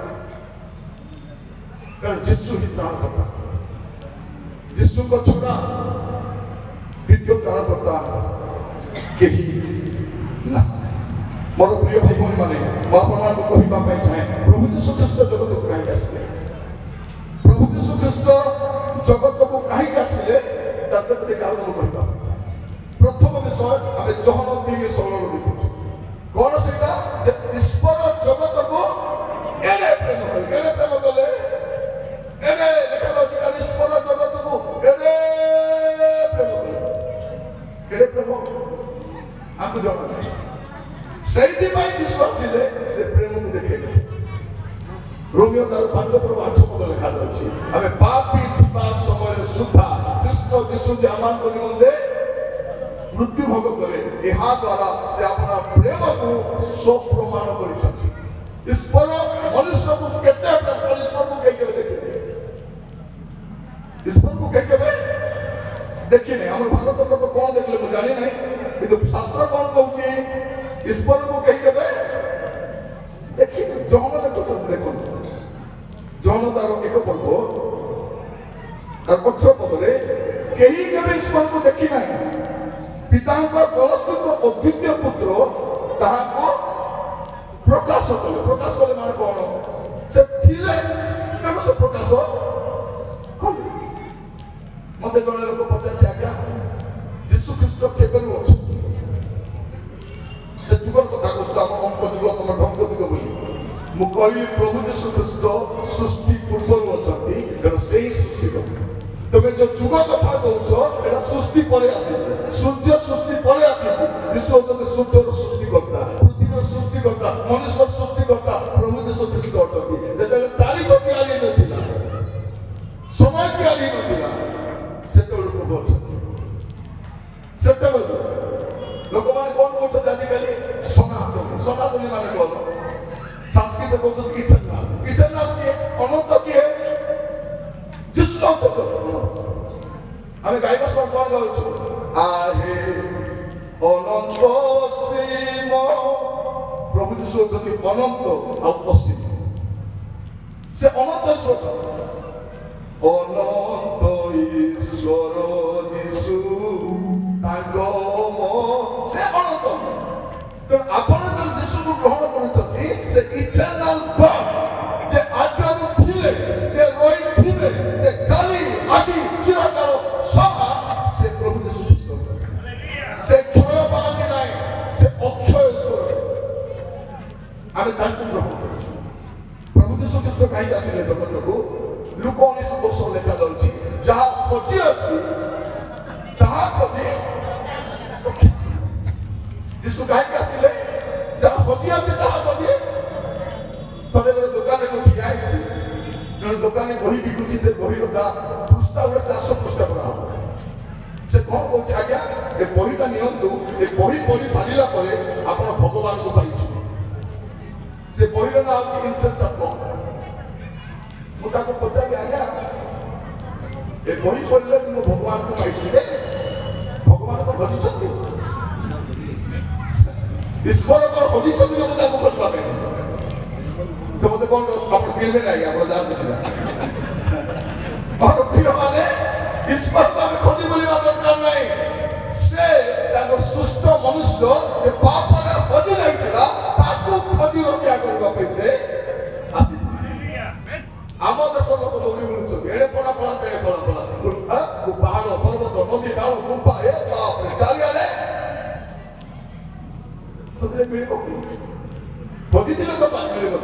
କାରଣ ଯୀଶୁ ହିଁ ତ୍ରାଣକର୍ତ୍ତା। ଯୀଶୁଙ୍କ ଛଡ଼ା ଦ୍ୱିତୀୟ ତ୍ରାଣକର୍ତ୍ତା କେହି ନାହିଁ। ମୋର ପ୍ରିୟ ଭାଇ ଭଉଣୀ ମାନେ, ମୁଁ ଆପଣମାନଙ୍କୁ କହିବା ପାଇଁ ଚାହେଁ, ପ୍ରଭୁ ଯୀଶୁ ଖ୍ରୀଷ୍ଟ ଜଗତକୁ କାହିଁକି ଆସିଲେ? ପ୍ରଭୁ ଯୀଶୁ ଖ୍ରୀଷ୍ଟ ଜଗତକୁ କାହିଁକି ଆସିଲେ? ତାର କେତୋଟି କାରଣ ମୁଁ କହିବା ପାଇଁ ଚାହେଁ। ପ୍ରଥମ ବିଷୟ ଆମେ ଯୋହନ 3:16 ଦେଖୁଛୁ। କଣ ସେଇଟା? ଯେ ଈଶ୍ୱର ଜଗତକୁ ଏଡ଼େ ପ୍ରେମ କଲେ। କେଡ଼େ ପ୍ରେମ କଲେ? ଏଡ଼େ ଲେଖାଯାଉଛି କାଲି ଈଶ୍ୱର ଜଗତକୁ ଏଡ଼େ ପ୍ରେମ କଲେ। କେଡ଼େ ପ୍ରେମ ଆମକୁ ଜଣା ନାହିଁ। ସେଇଥିପାଇଁ ଯୀଶୁ ଆସିଲେ ସେ ପ୍ରେମକୁ ଦେଖେଇଲେ। ରୋମିଓ 5:8 ଲେଖାଯାଉଛି, ଆମେ ପାପୀ ଥିବା ସମୟରେ ସୁଦ୍ଧା ଖ୍ରୀଷ୍ଟ ଯୀଶୁ ଯେ ଆମମାନଙ୍କ ନିମନ୍ତେ ମୃତ୍ୟୁ ଭୋଗ କଲେ, ଏହା ଦ୍ୱାରା ସେ ଆପଣା ପ୍ରେମକୁ ସ୍ୱପ୍ରମାଣ କରିଛନ୍ତି। ଈଶ୍ୱର ମନୁଷ୍ୟକୁ କେତେ ପ୍ରେମ କଲେ? ଈଶ୍ୱରକୁ କେହି କେବେ ଦେଖିଲେ? ଈଶ୍ୱରକୁ କେହି କେବେ ଦେଖିନି। ଆମର ଭାରତର ଲୋକ କଣ ଦେଖିଲେ ମୁଁ ଜାଣି ନାହିଁ, କିନ୍ତୁ ଶାସ୍ତ୍ର କଣ କହୁଛି? ଈଶ୍ୱରକୁ କେହି କେବେ ଦେଖିନି। ଯୋହନ ଲେଖୁଛନ୍ତି, ଦେଖନ୍ତୁ ଯୋହନ ତାର 1 ତାର 18 ପଦରେ, କେହି କେବେ ଈଶ୍ୱରକୁ ଦେଖି ନାହିଁ। ପିତାଙ୍କ କଳସ୍କୃତ ଅଦ୍ୱିତୀୟ ପୁତ୍ର ତାହାକୁ ପ୍ରକାଶ କଲେ। ପ୍ରକାଶ କଲେ ମାନେ କଣ? ସେ ଥିଲେ କେବେ ସେ ପ୍ରକାଶ କଲେ। ମତେ ଜଣେ ଲୋକ ପଚାରିଛି, ଆଜ୍ଞା ଯୀଶୁ ଖ୍ରୀଷ୍ଟ କେବେରୁ ଅଛନ୍ତି? ସେ ଯୁଗର କଥା କହୁଛୁ, ଆମ ଅଙ୍କ ଯୁଗ, ତମ ଢଙ୍କ ଯୁଗ ବୋଲି। ମୁଁ କହିଲି ପ୍ରଭୁ ଯୀଶୁ ଖ୍ରୀଷ୍ଟ ସୃଷ୍ଟି ପୂର୍ବରୁ ଅଛନ୍ତି, ତେଣୁ ସେଇ ସୃଷ୍ଟି କଲେ। ତମେ ଯୋଉ ଯୁଗ କଥା କହୁଛ ଏଟା ସୃଷ୍ଟି ପରେ ଆସିଛି। ସୂର୍ଯ୍ୟ ସୃଷ୍ଟି ପରେ ଆସିଛି। ଯୀଶୁ ହଉଛନ୍ତି ସୂର୍ଯ୍ୟର ସୃଷ୍ଟିକର୍ତ୍ତା, ପୃଥିବୀର ସୃଷ୍ଟିକର୍ତ୍ତା, ମନୁଷ୍ୟର ସୃଷ୍ଟିକର୍ତ୍ତା ପ୍ରଭୁ ଯୀଶୁ ଖ୍ରୀଷ୍ଟ ଅଟନ୍ତି। ଯେତେବେଳେ ତାରିଖ ତିଆରି ନଥିଲା, ସମୟ ତିଆରି ନଥିଲା, ସେତେବେଳେ ପ୍ରଭୁ ଅଛନ୍ତି। ସେତେବେଳେ ଲୋକମାନେ କଣ କହୁଛନ୍ତି ଆଜିକାଲି? ସନାତନୀ। ସନାତନୀ ମାନେ କଣ? ସଂସ୍କୃତ କହୁଛନ୍ତି ଇଟର୍ନାଲ। ଇଟର୍ନାଲ କିଏ? ଅନନ୍ତ କିଏ? ଯୀଶୁ ଅଛନ୍ତି। ଆମେ ଗାଇବା ସମୟ କଣ ଗାଉଛୁ? ଆହେ ଅନନ୍ତ ସୀମ। ପ୍ରଭୁ ଯୀଶୁ ଅଛନ୍ତି ଅନନ୍ତ ଆଉ ଅସୀମ। ସେ ଅନନ୍ତ ଈଶ୍ୱର, ଅନନ୍ତ ଈଶ୍ୱର ଯୀଶୁ ତାଙ୍କ ସେ ଅନନ୍ତ। ତେଣୁ ଆପଣ ଯୋଉ ଯୀଶୁକୁ ଗ୍ରହଣ କରୁଛନ୍ତି, ସେ ଇଟର୍ନାଲ ଗଡ୍, ଯେ ଆଦ୍ୟରୁ ଥିଲେ, ଯେ ରହିଥିବେ, ସେ କାଲି ଆଜି ଚିରକାଳ ସମାନ, ସେ ପ୍ରଭୁ ଯୀଶୁ ଖ୍ରୀଷ୍ଟ। ସେ କ୍ଷୟ ପାଆନ୍ତି ନାହିଁ, ସେ ଅକ୍ଷୟ ଈଶ୍ୱର। ଆମେ ତାଙ୍କୁ ଗ୍ରହଣ କରୁଛୁ। ପ୍ରଭୁ ଯୀଶୁ ଖ୍ରୀଷ୍ଟ କାହିଁକି ଆସିଲେ ଜଗତକୁ? ଲୁକ 19:10 ଲେଖାଯାଉଛି, ଯାହା ଖୋଜି ଅଛି ତାହା ଖୋଜି। ଯୀଶୁ କାହିଁକି ଆସିଲେ? ଯାହା ଖୋଜି ଅଛି ତାହା ଖୋଜି। ଥରେ ଗୋଟେ ଦୋକାନରେ ମୁଁ ଠିଆ ହେଇଛି, ଜଣେ ଦୋକାନୀ ବହି ବିକୁଛି। ସେ ବହିର ପୃଷ୍ଠା ଗୋଟେ 400 ପୃଷ୍ଠା ପଢା ହବ। ସେ କଣ କହୁଛି? ଆଜ୍ଞା ଏ ବହିଟା ନିଅନ୍ତୁ, ଏ ବହି ପଢି ସାରିଲା ପରେ ଆପଣ ଭଗବାନଙ୍କୁ ପାଇଯିବେ। ସେ ବହିର ନାଁ ହଉଛି ଇନସେନ୍ସ ଅଫ ଗଡ୍। ମୁଁ ତାକୁ ପଚାରିଲି, ଆଜ୍ଞା ଏ ବହି ପଢିଲେ ମୁଁ ଭଗବାନଙ୍କୁ ପାଇଯିବେ? ଭଗବାନ କଣ ଖୋଜିଛନ୍ତି? ଈଶ୍ୱର କଣ ଖୋଜିଛନ୍ତି ଯେ ମୁଁ ତାକୁ ଖୋଜିବା ପାଇଁ? ସେ ମତେ କଣ ଆପଣ କିଣିବେ ନାହିଁ? ଆପଣ ଯାଆନ୍ତୁ ସିନା। ମୋର ପ୍ରିୟମାନେ, ଈଶ୍ୱରକୁ ଆମେ ଖୋଜି ବୁଲିବା ଦରକାର ନାହିଁ। ସେ ତାଙ୍କ ସୁସ୍ଥ ମନୁଷ୍ୟ ଯେ ପାପରେ ହଜି ଯାଇଥିଲା, ତାକୁ ଖୋଜି ରକ୍ଷା କରିବା ପାଇଁ ସେ ଆସିଥିଲେ। ଆମ ଦେଶ ଲୋକ ଦୌଡ଼ି ବୁଲୁଛନ୍ତି, ଏଡେ ପଣା ପଣା ତେଣେ ପଣା ପଣା, ପାହାଡ଼ ପର୍ବତ ନଦୀ ନାଳ ଗୁମ୍ଫା, ଏ ବାପରେ ଚାରିଆଡେ ଖୋଜିଲେ ମିଳିବ କି? ଖୋଜିଥିଲେ ତ ମିଳିବ।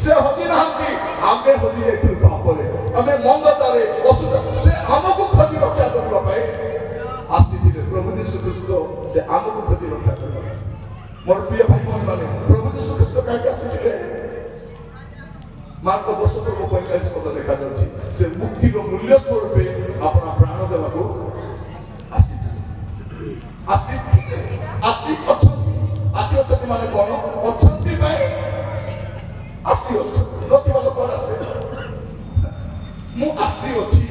ସେ ହଜି ନାହାନ୍ତି, ଆମେ ହଜି ଯାଇଥିଲୁ ପାପରେ, ଆମେ ମନ୍ଦତାରେ ଅସୁବିଧା। ସେ ଆମକୁ ଖୋଜି ରକ୍ଷା କରିବା ପାଇଁ ଆସିଥିଲେ। ପ୍ରଭୁ ଯୀଶୁ ଖ୍ରୀଷ୍ଟ ସେ ଆମକୁ ଖୋଜି ରକ୍ଷା କରିବା। ମୋର ପ୍ରିୟ ଭାଇ ଭଉଣୀ ମାନେ, ପ୍ରଭୁ ଯୀଶୁ ଖ୍ରୀଷ୍ଟ କାହିଁକି ଆସିଥିଲେ? ମାର୍କ 10:45 ଲେଖାଯାଉଛି, ସେ ମୁକ୍ତିର ମୂଲ୍ୟ ସ୍ୱରୂପେ ଆପଣା ପ୍ରାଣ ଦେବାକୁ ଆସିଥିଲେ। ଆସିଅଛନ୍ତି ମାନେ କଣ? ଅଛନ୍ତି ପାଇଁ ଆସିଅଛନ୍ତି। ନଥିବା ଲୋକ ମୁଁ ଆସିଅଛି,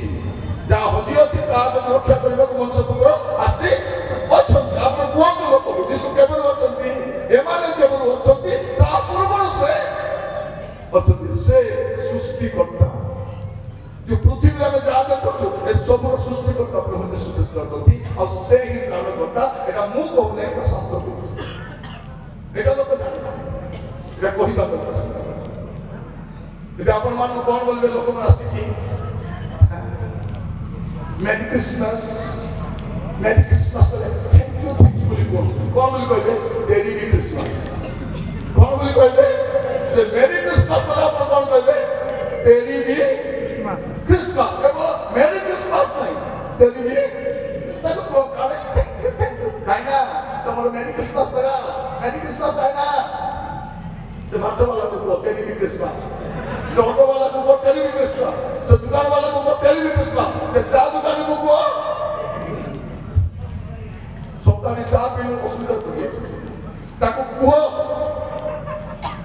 ଯାହା ହଜି ଅଛି ତାହା ଯଦି ରକ୍ଷା କରିବାକୁ ମନୁଷ୍ୟପୁତ୍ର ଆସି ଅଛନ୍ତି। ଆପଣ କୁହନ୍ତୁ ଲୋକକୁ ଯୀଶୁ କେବେରୁ ଅଛନ୍ତି? ଏମାନେ ଯେବେରୁ ଅଛନ୍ତି ତା ପୂର୍ବରୁ ସେ ଅଛନ୍ତି। ସେ ସୃଷ୍ଟିକର୍ତ୍ତା। ଯୋଉ ପୃଥିବୀରେ ଆମେ ଯାହା ଦେଖୁଛୁ ଏ ସବୁର ସୃଷ୍ଟିକର୍ତ୍ତା ପ୍ରଭୁ ଯୀଶୁ ଖ୍ରୀଷ୍ଟ ଅଟନ୍ତି। ଆଉ ସେ ହିଁ ତ୍ରାଣକର୍ତ୍ତା। ଏଟା ମୁଁ କହୁନି, ଏଟା ଶାସ୍ତ୍ର କହୁଛି। ଏଟା ଲୋକ ଜାଣିବେ, ଏଟା କହିବା କଥା। ଏବେ ଆପଣମାନଙ୍କୁ କଣ ବୋଲିବେ ଲୋକମାନେ ଆସିକି? মেরি ক্রিসমাস, মেরি ক্রিসমাস বলে থ্যাংক ইউ বলি কুহতু। কଣ ବୋଲି କହିବେ? Merry Christmas. କଣ ବୋଲି କହିବେ? ସେ মেরি ক্রিসমাস বলে ଆପଣ କଣ କହିବେ? Merry Christmas. কেবଳ মেরি ক্রিসমাস নাই, মেরি ତାକୁ କାଳେ থ্যাংক ইউ ଖାଇନା ତମର মেরি ক্রিসমাস କରା, মেরি ক্রিসমাস ଖାଇନା। ସେ ମାଛ ବାଲାକୁ କୁହ ତେରି ବି କ୍ରିସମାସ, ସେ ଅଟୋ ବାଲାକୁ କୁହ ତେରି ବି କ୍ରିସମାସ, ସେ ଦୋକାନ ବାଲାକୁ କୁହ ତେରି ବି କ୍ରିସମାସ, ସେ ଚା ଦୋକାନକୁ କୁହ ସପ୍ତାହରେ ଚା ପିଇଲେ ଅସୁବିଧା କରୁଛି, ତାକୁ କୁହ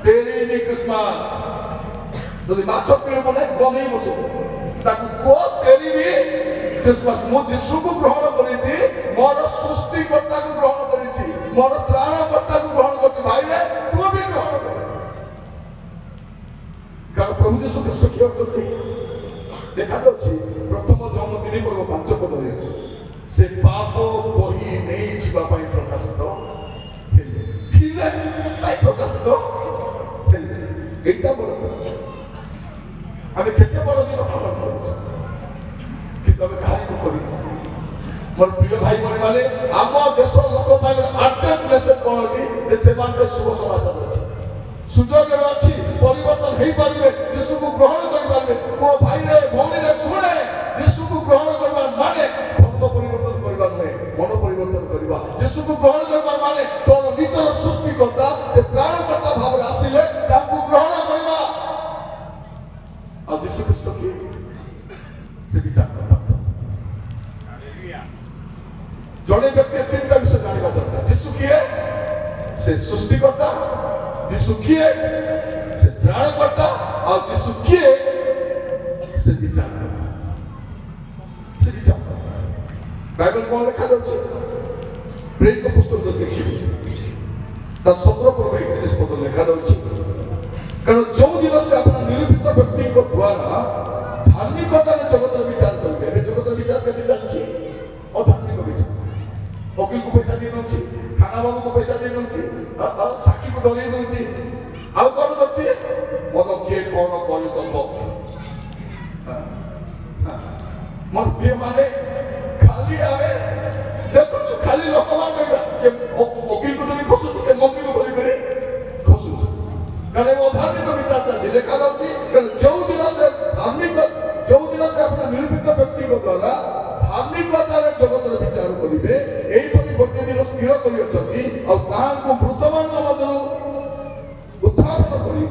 ତେରି ବି କ୍ରିସମାସ। ଯଦି ମାଛ କିଣିବୁ ନାହିଁ ଗଙ୍ଗେଇ ବସିବ, ତାକୁ କୁହ ତେରି ବି କ୍ରିସମାସ। ମୁଁ ଯୀଶୁକୁ ଗ୍ରହଣ କରିଛି, ମୋର ସୃଷ୍ଟିକର୍ତ୍ତାକୁ ଗ୍ରହଣ କରିଛି, ମୋର ତ୍ରାଣକର୍ତ୍ତାକୁ ଗ୍ରହଣ କରିଛି। ଭାଇରେ ତୁ ବି ଗ୍ରହଣ କର। କାରଣ ପ୍ରଭୁ ଯୀଶୁ ଖ୍ରୀଷ୍ଟ କିଏ ଅଟନ୍ତି? ଲେଖାଯାଉଛି ପ୍ରଥମ ଜନ୍ମ 3:5 ପଦରେ ସେ ପାପ ବହି ନେଇଯିବା ପାଇଁ ପ୍ରକାଶିତ ହେଲେ। ଥିଲେ ପାଇଁ ପ୍ରକାଶିତ ହେଲେ। ଏଇଟା ବଡ଼ କଥା। ଆମେ କେତେ ବଡ଼ ଦିନ ପାଳନ କରୁଛୁ, କିନ୍ତୁ ଆମେ କାହାରିକୁ କରିବୁ। ମୋର ପ୍ରିୟ ଭାଇ ଭଉଣୀ ମାନେ, ଆମ ଦେଶର ଲୋକ ପାଇଁ ଆର୍ଜେଣ୍ଟ ମେସେଜ କଣ କି? ଯେ ସେମାନଙ୍କ ଶୁଭ ସମାଚାର ଅଛି, ସୁଯୋଗ ଏବେ ଅଛି, ପରିବର୍ତ୍ତନ ହେଇପାରିବେ, ଯୀଶୁକୁ ଗ୍ରହଣ କରିପାରିବେ। ମୋ ଭାଇରେ ଭଉଣୀରେ ଶୁଣେ, ଯୀଶୁକୁ ଗ୍ରହଣ କରିବା ମାନେ ଧର୍ମ ପରିବର୍ତ୍ତନ କରିବା ନୁହେଁ, ମନ ପରିବର୍ତ୍ତନ କରିବା। ଯୀଶୁକୁ ଗ୍ରହଣ କରିବା ମାନେ ତୋର ନିଜର ସୃଷ୍ଟିକର୍ତ୍ତା ତ୍ରାଣକର୍ତ୍ତା ଭାବରେ ଆସିଲେ ତାଙ୍କୁ ଗ୍ରହଣ କରିବା। ଆଉ ଯୀଶୁ ଖ୍ରୀଷ୍ଟ କିଏ? ସେ ବିଚାରକର୍ତ୍ତା। ଜଣେ ବ୍ୟକ୍ତି ତିନିଟା ବିଷୟ ଜାଣିବା ଦରକାର। ଯୀଶୁ କିଏ? ସେ ସୃଷ୍ଟିକର୍ତ୍ତା। ଯୀଶୁ କିଏ? ସେ ତ୍ରାଣକର୍ତ୍ତା। ଆଉ ଯୀଶୁ କିଏ? ସେ ବିଚାରକର୍ତ୍ତା। ସେ ବିଚାରକର୍ତ୍ତା। ବାଇବେଲ କଣ ଲେଖାଯାଉଛି? ପ୍ରେରିତ ପୁସ୍ତକ ଦେଖିବେ ତା 17:31 ପଦ ଲେଖାଯାଉଛି, କାରଣ ଯୋଉ ଦିନ ସେ ଆପଣ ନିରୂପିତ ବ୍ୟକ୍ତିଙ୍କ ଦ୍ୱାରା ଧାର୍ମିକତାରେ ଜଗତର ବିଚାର କରିବେ। ଏବେ ଜଗତର ବିଚାର କେମିତି ଚାଲିଛି? ଅଧାର୍ମିକ ବିଚାର। ଓକିଲକୁ ପଇସା ଦେଇ ଦଉଛି, ଥାନା ବାବୁକୁ ପଇସା ଦେଇ ଦଉଛି, ସାକ୍ଷୀକୁ ଡରେଇ ଦଉଛି, ଆଉ କଣ କରୁଛି? ମଦ କିଏ କଣ କରିଦବ। ମୋର ପ୍ରିୟ ମାନେ, ଖାଲି ଆମେ ଦେଖୁଛୁ, ଖାଲି ଲୋକମାନେ ଓକିଲକୁ ଧରି ଖସୁଛୁ, କେ ମନ୍ତ୍ରୀକୁ ଧରିକରି ଖସୁଛୁ। କାରଣ ଏ ଅଧାର୍ମିକ ବିଚାର ଚାଲିଛି। ଲେଖାଯାଉଛି ଯୋଉଦିନ ସେ ଆପଣ ନିରୂପିତ ବ୍ୟକ୍ତିଙ୍କ ଦ୍ୱାରା ଧାର୍ମିକତାରେ ଜଗତର ବିଚାର କରିବେ, ଏଇପରି ଗୋଟିଏ ଦିନ ସ୍ଥିର କରିଅଛନ୍ତି, ଆଉ ତାହାଙ୍କୁ ମୃତମାନଙ୍କ ମଧ୍ୟରୁ ଉତ୍ଥାପନ କରି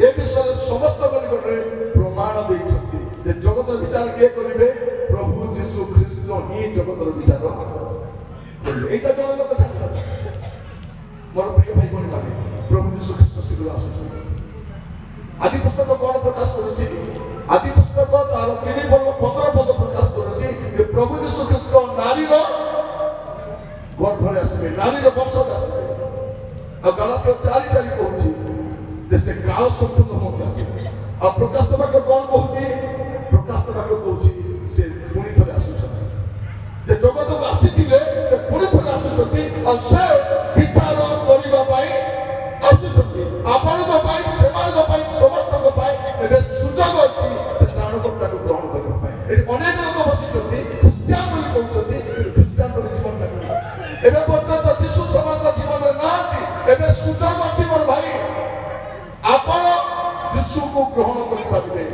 ଏ ବିଷୟରେ ସମସ୍ତ ନିକଟରେ ପ୍ରମାଣ ଦେଇଛନ୍ତି ଯେ ଜଗତର ବିଚାର କିଏ କରିବେ? ପ୍ରଭୁ ଯୀଶୁ ଖ୍ରୀଷ୍ଟ ହିଁ ଜଗତର ବିଚାର କରିବେ। ଏଇଟା ଜଣେ ଲୋକ ଜାଣିଛନ୍ତି। ମୋର ପ୍ରିୟ ଭାଇ ଭଉଣୀ ମାନେ, ପ୍ରଭୁ ଯୀଶୁ ଖ୍ରୀଷ୍ଟ ଶୀଘ୍ର ଆସୁଛନ୍ତି। ଆଦି ପୁସ୍ତକ କଣ ପ୍ରକାଶ କରୁଛି? ଆଦି ପୁସ୍ତକ ତାର 3:15 ପଦ ପ୍ରକାଶ କରୁଛି ଯେ ପ୍ରଭୁ ଯୀଶୁ ଖ୍ରୀଷ୍ଟ ନାରୀର ଗର୍ଭରେ ଆସିବେ, ନାରୀର ବଂଶରେ ଆସିବେ। ଆଉ ଗଲାତୀୟ 4:4 କହୁଛି ଯେ ସେ କାଳ ସମ୍ପୂର୍ଣ୍ଣ ହୋଇ ଆସିବେ। ଆଉ ପ୍ରକାଶ ବାକ୍ୟ କଣ କହୁଛି? ପ୍ରକାଶ ବାକ୍ୟ କହୁଛି ସେ ପୁଣି ଥରେ ଆସୁଛନ୍ତି। ଯେ ଜଗତକୁ ଆସିଥିଲେ ସେ ପୁଣି ଥରେ ଆସୁଛନ୍ତି, ଆଉ ସେ ବିଚାର କରିବା ପାଇଁ ଆସୁଛନ୍ତି। ଆପଣଙ୍କ ପାଇଁ, ସେମାନଙ୍କ ପାଇଁ, ସମସ୍ତଙ୍କ ପାଇଁ ଏବେ ସୁଯୋଗ ଅଛି ସେ ତ୍ରାଣକର୍ତ୍ତାକୁ ଗ୍ରହଣ କରିବା ପାଇଁ। ଏଠି ଅନେକ ଲୋକ ବସିଛନ୍ତି, ଖ୍ରୀଷ୍ଟିଆନ ବୋଲି କହୁଛନ୍ତି, ଖ୍ରୀଷ୍ଟିଆନ ବୋଲି ଜୀବନ ନାହିଁ। ଏବେ ପର୍ଯ୍ୟନ୍ତ ଯୀଶୁ ସେମାନଙ୍କ ଜୀବନରେ ନାହାନ୍ତି। ଏବେ ସୁଯୋଗ ଅଛି ମୋର ଭାଇ, ଆପଣ ଯୀଶୁକୁ ଗ୍ରହଣ କରିପାରିବେ,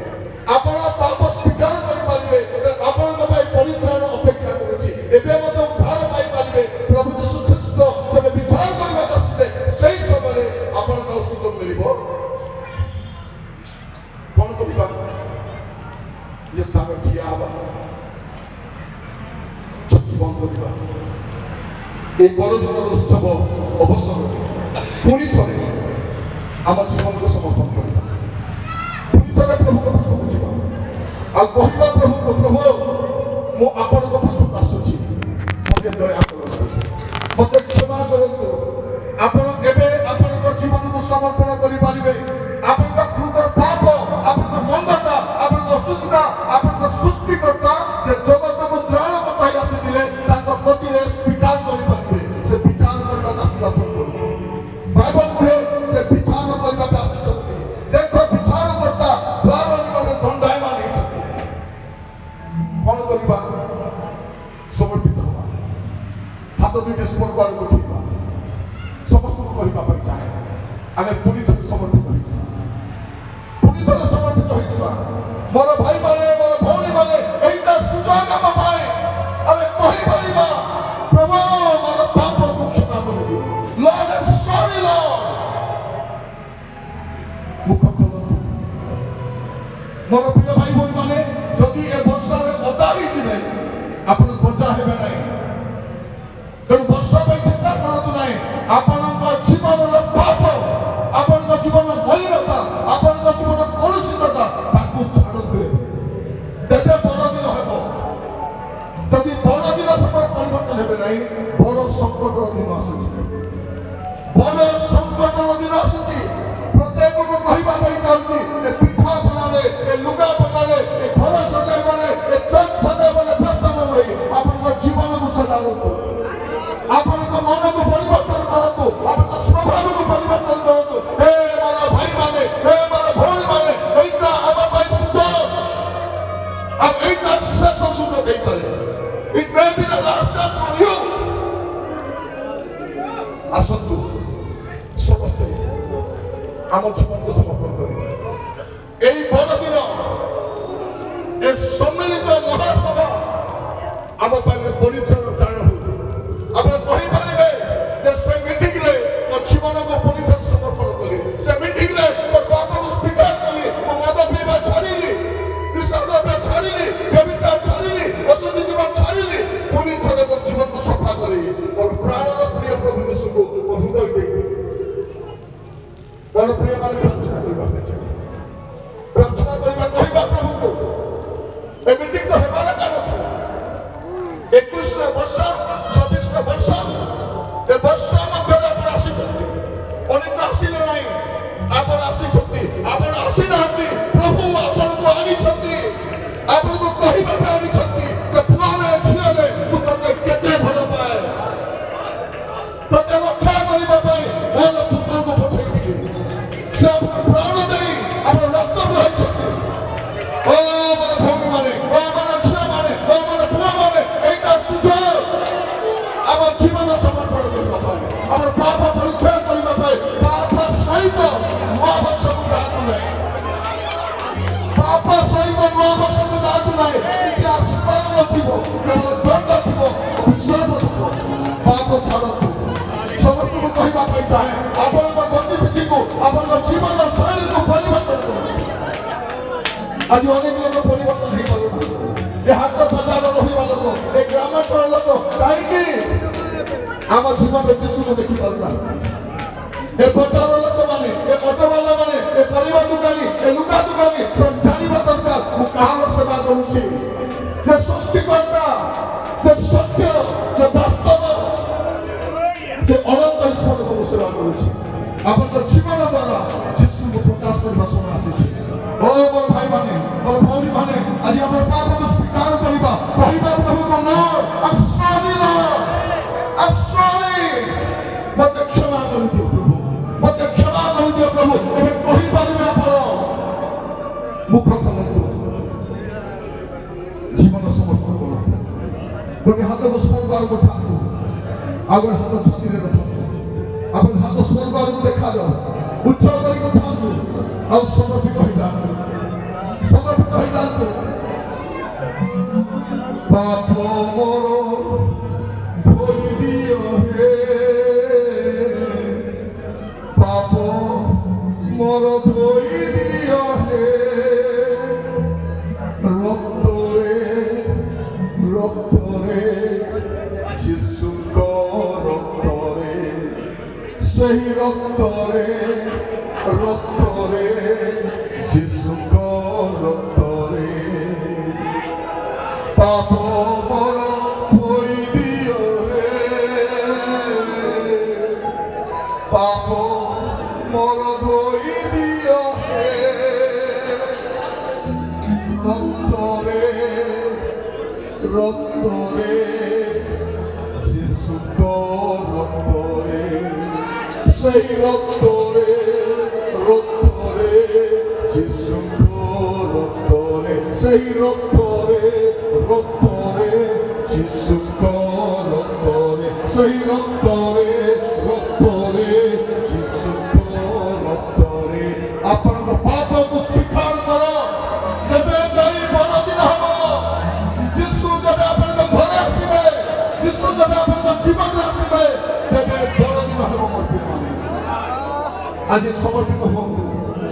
ଆପଣ ପାପ ସ୍ୱୀକାର କରିପାରିବେ, ଆପଣଙ୍କ ପାଇଁ ପରିତ୍ରାଣ ଅପେକ୍ଷା କରୁଛି। ଏବେ ମଧ୍ୟ ଉଦ୍ଧାର ପାଇପାରିବେ। ପ୍ରଭୁ ଯୀଶୁ ଖ୍ରୀଷ୍ଟ ଯେବେ ବିଚାର କରିବାକୁ ଆସିବେ, ସେଇ ସମୟରେ ଆପଣଙ୍କୁ ଆଉ ସୁଯୋଗ ମିଳିବ। କଣ କରିବା? ନିଜ ସ୍ଥାନରେ ଠିଆ ହେବା, ଚକ୍ଷୁ ବନ୍ଦ କରିବା, এই বড়দিনের উৎসব অবসরে পুଣି ଥରେ ଆମ ଜୀବନକୁ ସମର୍ପଣ କରିବା, ପୁଣି ଥରେ ପ୍ରଭୁଙ୍କ ପାଖକୁ ଯିବା। ଆଉ କହିବା ପ୍ରଭୁଙ୍କୁ, ପ୍ରଭୁ ମୁଁ ଆପଣଙ୍କ ପାଖକୁ ଆସୁଛି, ମୋତେ ଦୟା କରନ୍ତୁ, ମୋତେ କ୍ଷମା କରନ୍ତୁ। ଆପଣ ଏବେ ଆପଣଙ୍କ ଜୀବନକୁ ସମର୍ପଣ କରିପାରିବେ। ଆପଣଙ୍କ କୃତ ପାପ, ଆପଣଙ୍କ ମନ୍ଦତା, ଆପଣଙ୍କ ଅସୁସ୍ଥତା, ଆପଣଙ୍କ ସୃଷ୍ଟିକର୍ତ୍ତା ଯେ ଜଗତକୁ ତ୍ରାଣକର୍ତ୍ତା ହୋଇ ଆସିଥିଲେ ତାଙ୍କ ପ୍ରତିରେ ସ୍ୱୀକାର କରିପାରିବେ। ସେ ବିଚାର କରିବାକୁ ଆସିବା ପୂର୍ବରୁ ବାଇବଲ କୁହେ ସେ ବିଚାର କରିବାକୁ ଆସିଛନ୍ତି। ଦେଖ ବିଚାରକର୍ତ୍ତା ଦ୍ୱାର ନିକଟରେ ଦଣ୍ଡାୟମାନ ହେଇଛନ୍ତି। କଣ କରିବା? ସମର୍ପିତ ହେବା, ହାତ ଦୁଇଟି ସ୍ପର୍ଶ ଆଡ଼କୁ ଉଠେଇବା, ସମସ୍ତଙ୍କୁ କହିବା ପାଇଁ ଚାହେଁ ଆମେ ପୁଣି ଥରେ ସମର୍ପିତ ହେଇଯିବା, ପୁଣି ଥରେ ସମର୍ପିତ ହେଇଯିବା। ମୋର ଭାଇମାନେ, ମୋର ଭଉଣୀମାନେ, ଏଇଟା ସୁଯୋଗ ଆମ ପାଇଁ। ଆମେ କହିପାରିବା, ପ୍ରଭୁ ମୋର ପାପକୁ କ୍ଷମା କରିବି। Lord, I'm sorry, Lord. ମୁଖ ଖୋଲନ୍ତୁ। ମୋର ପ୍ରିୟ ଭାଇ ଭଉଣୀମାନେ, ଯଦି ଏ ବର୍ଷାରେ ଓଦା ହେଇଯିବେ ଆପଣ ଗଜା ହେବେ ନାହିଁ। ତେଣୁ ବର୍ଷା ପାଇଁ ଚିନ୍ତା କରନ୍ତୁ ନାହିଁ। ଆପଣଙ୍କ ଜୀବନର ପାପ, ଆପଣଙ୍କ ଜୀବନ ମଳିନତା, ଆପଣଙ୍କ ଜୀବନ କଳୁଷିତତା ତାକୁ ଛାଡ଼ନ୍ତୁ। ତେବେ ବଡ଼ଦିନ ହେବ। ଯଦି ବଡ଼ଦିନ ସମୟରେ ପରିବର୍ତ୍ତନ ହେବେ ନାହିଁ, ବଡ଼ ସଂକଟର ଦିନ ଆସୁଛି, ବଡ଼ ସଂକଟର ଦିନ ଆସୁଛି। ପ୍ରତ୍ୟେକକୁ କହିବା ପାଇଁ ଚାହୁଁଛି, ଏ ପିଠା ବନାରେ, ଏ ଲୁଗା ବନାରେ, ଏ ଘର ସଜାଇବାରେ, ଏ ଚର୍ଚ୍ଚ ସଜାଇବାରେ ବ୍ୟସ୍ତ ନ ରହି ଆପଣଙ୍କ ଜୀବନକୁ ସଜାନ୍ତୁ। ଆପଣଙ୍କ ମନକୁ ପରିବର୍ତ୍ତନ କରନ୍ତୁ, ଆପଣଙ୍କ ସ୍ୱଭାବକୁ ପରିବର୍ତ୍ତନ କରନ୍ତୁ। ହେ ମୋର ଭାଇମାନେ, ହେ ମୋର ଭଉଣୀମାନେ, ଏଇଟା ଆମ ପାଇଁ ସୁଯୋଗ, ଆଉ ଏଇଟା ଶେଷ ସୁଯୋଗ ହେଇପାରେ। It may be the last chance for you. ଆସନ୍ତୁ ସମସ୍ତେ ଆମ ଜୀବନକୁ ସମର୍ପଣ କରିବେ। ଏଇ ବଡ଼ ଦିନ, ଏ ସମ୍ମିଳିତ ମହାସଭା ଆମ ପାଇଁ ପରିଚୟର କାରଣ ହଉ। ଆପଣ କହିପାରିବେ ଯେ ସେ ମିଟିଂରେ ମୋ ଜୀବନକୁ ପୁଣି ଥରେ ସମର୍ପଣ କଲି, ସେ ମିଟିଂରେ ମୋ ପାପକୁ ସ୍ୱୀକାର କଲି, ମୁଁ ମଦ ପିଇବା ଛାଡ଼ିଲି, ନିଶାଦ୍ରବ୍ୟ ଛାଡ଼ିଲି, ବ୍ୟଭିଚାର ଛାଡ଼ିଲି, ଅଶୁଦ୍ଧି ଜୀବନ ଛାଡ଼ିଲି, ପୁଣି ଥରେ ମୋ ଜୀବନକୁ ସଫା କରି ମୋର ପ୍ରାଣର ପ୍ରିୟ ପ୍ରଭୁ ଯୀଶୁକୁ ମୋ ହୃଦୟ ଦେଇଦେଲି। ମୋର ପ୍ରିୟମାନେ, ପ୍ରାର୍ଥନା କରିବା ପାଇଁ ଚାହେଁ, ପ୍ରାର୍ଥନା କରିବା, କହିବା ପ୍ରଭୁଙ୍କୁ ଏ ମିଟିଂ ତ ହେବାର କାରଣ ଥିଲା। 21 ବର୍ଷ, 24 ବର୍ଷ, ଏ ବର୍ଷ ମଧ୍ୟରେ ଆପଣ ଆସିଛନ୍ତି। ଅନେକ ଆସିଲେ ନାହିଁ, ଆପଣ ଆସିଛନ୍ତି। ଆପଣ ଆସିନାହାନ୍ତି, ପ୍ରଭୁ ଆପଣଙ୍କୁ ଆଣିଛନ୍ତି, ଆପଣଙ୍କୁ କହିବା ପାଇଁ ଆଣିଛନ୍ତି ଯେ ପୁଅରେ ଝିଅରେ ମୁଁ ତତେ କେତେ ଭଲ ପାଏ, ତତେ ରକ୍ଷା କରିବା ପାଇଁ ମୋର ପୁତ୍ରକୁ ପଠେଇଥିଲି। ସେ ଆପଣ ପ୍ରାଣ ଦେଇ ଆପଣ ରକ୍ତ ବହାଇଛନ୍ତି। ଓ ମୋର ଭଉଣୀମାନେ, ଓ ମୋର ଝିଅମାନେ, ଓ ମୋର ପୁଅମାନେ, ଏଇଟା ସୁଯୋଗ ଆମ ଜୀବନ ସମର୍ପଣ କରିବା ପାଇଁ, ଆମର ପାପ ପରିତ୍ୟାଗ କରିବା ପାଇଁ। ପାପ ସହିତ ନୂଆ ବର୍ଷକୁ ଯାଆନ୍ତୁ ନାହିଁ, ପାପ ସହିତ ନୂଆ ବର୍ଷକୁ ଯାଆନ୍ତୁ ନାହିଁ। କିଛି ଆଶୀର୍ବାଦ ନଥିବ, କେବଳ ଦଣ୍ଡ ଥିବ, ଅଭିଶାପ ଥିବ। ପାପ ଛାଡ଼ନ୍ତୁ। ସମସ୍ତଙ୍କୁ କହିବା ପାଇଁ ଚାହେଁ, ଆପଣଙ୍କ ଗତିବିଧିକୁ, ଆପଣଙ୍କ ଜୀବନ ଶୈଳୀକୁ ପରିବର୍ତ୍ତନ କରନ୍ତୁ। ଆଜି ଅନେକ ଲୋକ ପରିବର୍ତ୍ତନ ହେଇପାରୁନାହାନ୍ତି। ଏ ହାଟ ବଜାର ରହିବା ଲୋକ, ଏ ଗ୍ରାମାଞ୍ଚଳ ଲୋକ କାହିଁକି ଆମ ଜୀବନରେ ଯୀଶୁକୁ ଦେଖିପାରୁନାହାନ୍ତି? ଏ ବଜାର ଲୋକମାନେ, ଏ ଅଟୋବାଲା ମାନେ, ଏ ପରିବା ଦୋକାନୀ, ଏ ଲୁଗା ଦୋକାନୀ ସବୁ ଜାଣିବା ଦରକାର ମୁଁ କାହାର ସେବା କରୁଛି। ଯେ ସୃଷ୍ଟିକର୍ତ୍ତା, ଯେ ସତ୍ୟ, ଯେ ବାସ୍ତବ, ସେ ଅନନ୍ତ ଈଶ୍ୱରକୁ ମୁଁ ସେବା କରୁଛି। ଆପଣଙ୍କ ଜୀବନ ଦ୍ୱାରା ଯୀଶୁକୁ ପ୍ରକାଶ କରିବା ସମୟ ଆସିଛି। ଓ ମୋର ଭାଇମାନେ, ମୋର ଭଉଣୀମାନେ, ଆଜି ଆମର ପାପକୁ ସ୍ୱୀକାର କରିବା, କହିବା ପ୍ରଭୁଙ୍କୁ, Lord, I'm sorry, Lord, I'm sorry. ମୋତେ କ୍ଷମା କରିଦିଅ ପ୍ରଭୁ, ମୋତେ କ୍ଷମା କରିଦିଅ ପ୍ରଭୁ। ଏବେ କହିପାରିବେ ଆପଣ। ମୁଖ ଖୋଲନ୍ତୁ, ଜୀବନ ସମର୍ପଣ କରନ୍ତୁ। ଗୋଟେ ହାତକୁ ସ୍ପର୍ଶ ଆଡ଼କୁ ଉଠାନ୍ତୁ, ଆଉ ଗୋଟେ ହାତ ଛାତିରେ ରଖନ୍ତୁ। ଆପଣଙ୍କ ହାତ ସ୍ପର୍ଶ ଆଡ଼କୁ ଦେଖାଯାଉ, ଉଚ୍ଚ କରିକି ଉଠାନ୍ତୁ, ଆଉ ସମର୍ପିତ ହେଇଯାଆନ୍ତୁ, ସମର୍ପିତ ହେଇଯାଆନ୍ତୁ। ପାପ ମୋର ଧୋଇ ଦିଅ ହେ, ପାପ ମୋର ଧୋଇ ଦିଅ ହେ, ରକ୍ତରେ, ରକ୍ତରେ, ଯୀଶୁଙ୍କ ରକ୍ତରେ, ସେହି ରକ୍ତରେ, ରକ୍ତରେ, ଯୀଶୁଙ୍କ ରକ୍ତରେ রক্তরে রক্তরে যিশুଙ୍କ রক্তরে সেই রক্তরে রক্তরে যিশুଙ୍କ রক্তরে সেই রক্তরে রক্তরে যিশুଙ୍କ রক্তরে সেই রক্তরে রক্তরে যিশুଙ୍କ রক্তরে ଆପଣଙ୍କ ପାପକୁ ସ୍ୱୀକାର କର ତେବେ ଯାଇ ଭଲ ଦିନ ହେବ ଯୀଶୁ ଯେବେ ଆପଣଙ୍କ ଘରେ ଆସିବେ ଯୀଶୁ ଯେବେ ଆପଣଙ୍କ ଜୀବନରେ ଆସିବେ ତେବେ ବଡ଼ ଦିନ ହେବ ମୋର ପିଲାମାନେ ଆଜି ସମର୍ପିତ ହୁଅନ୍ତୁ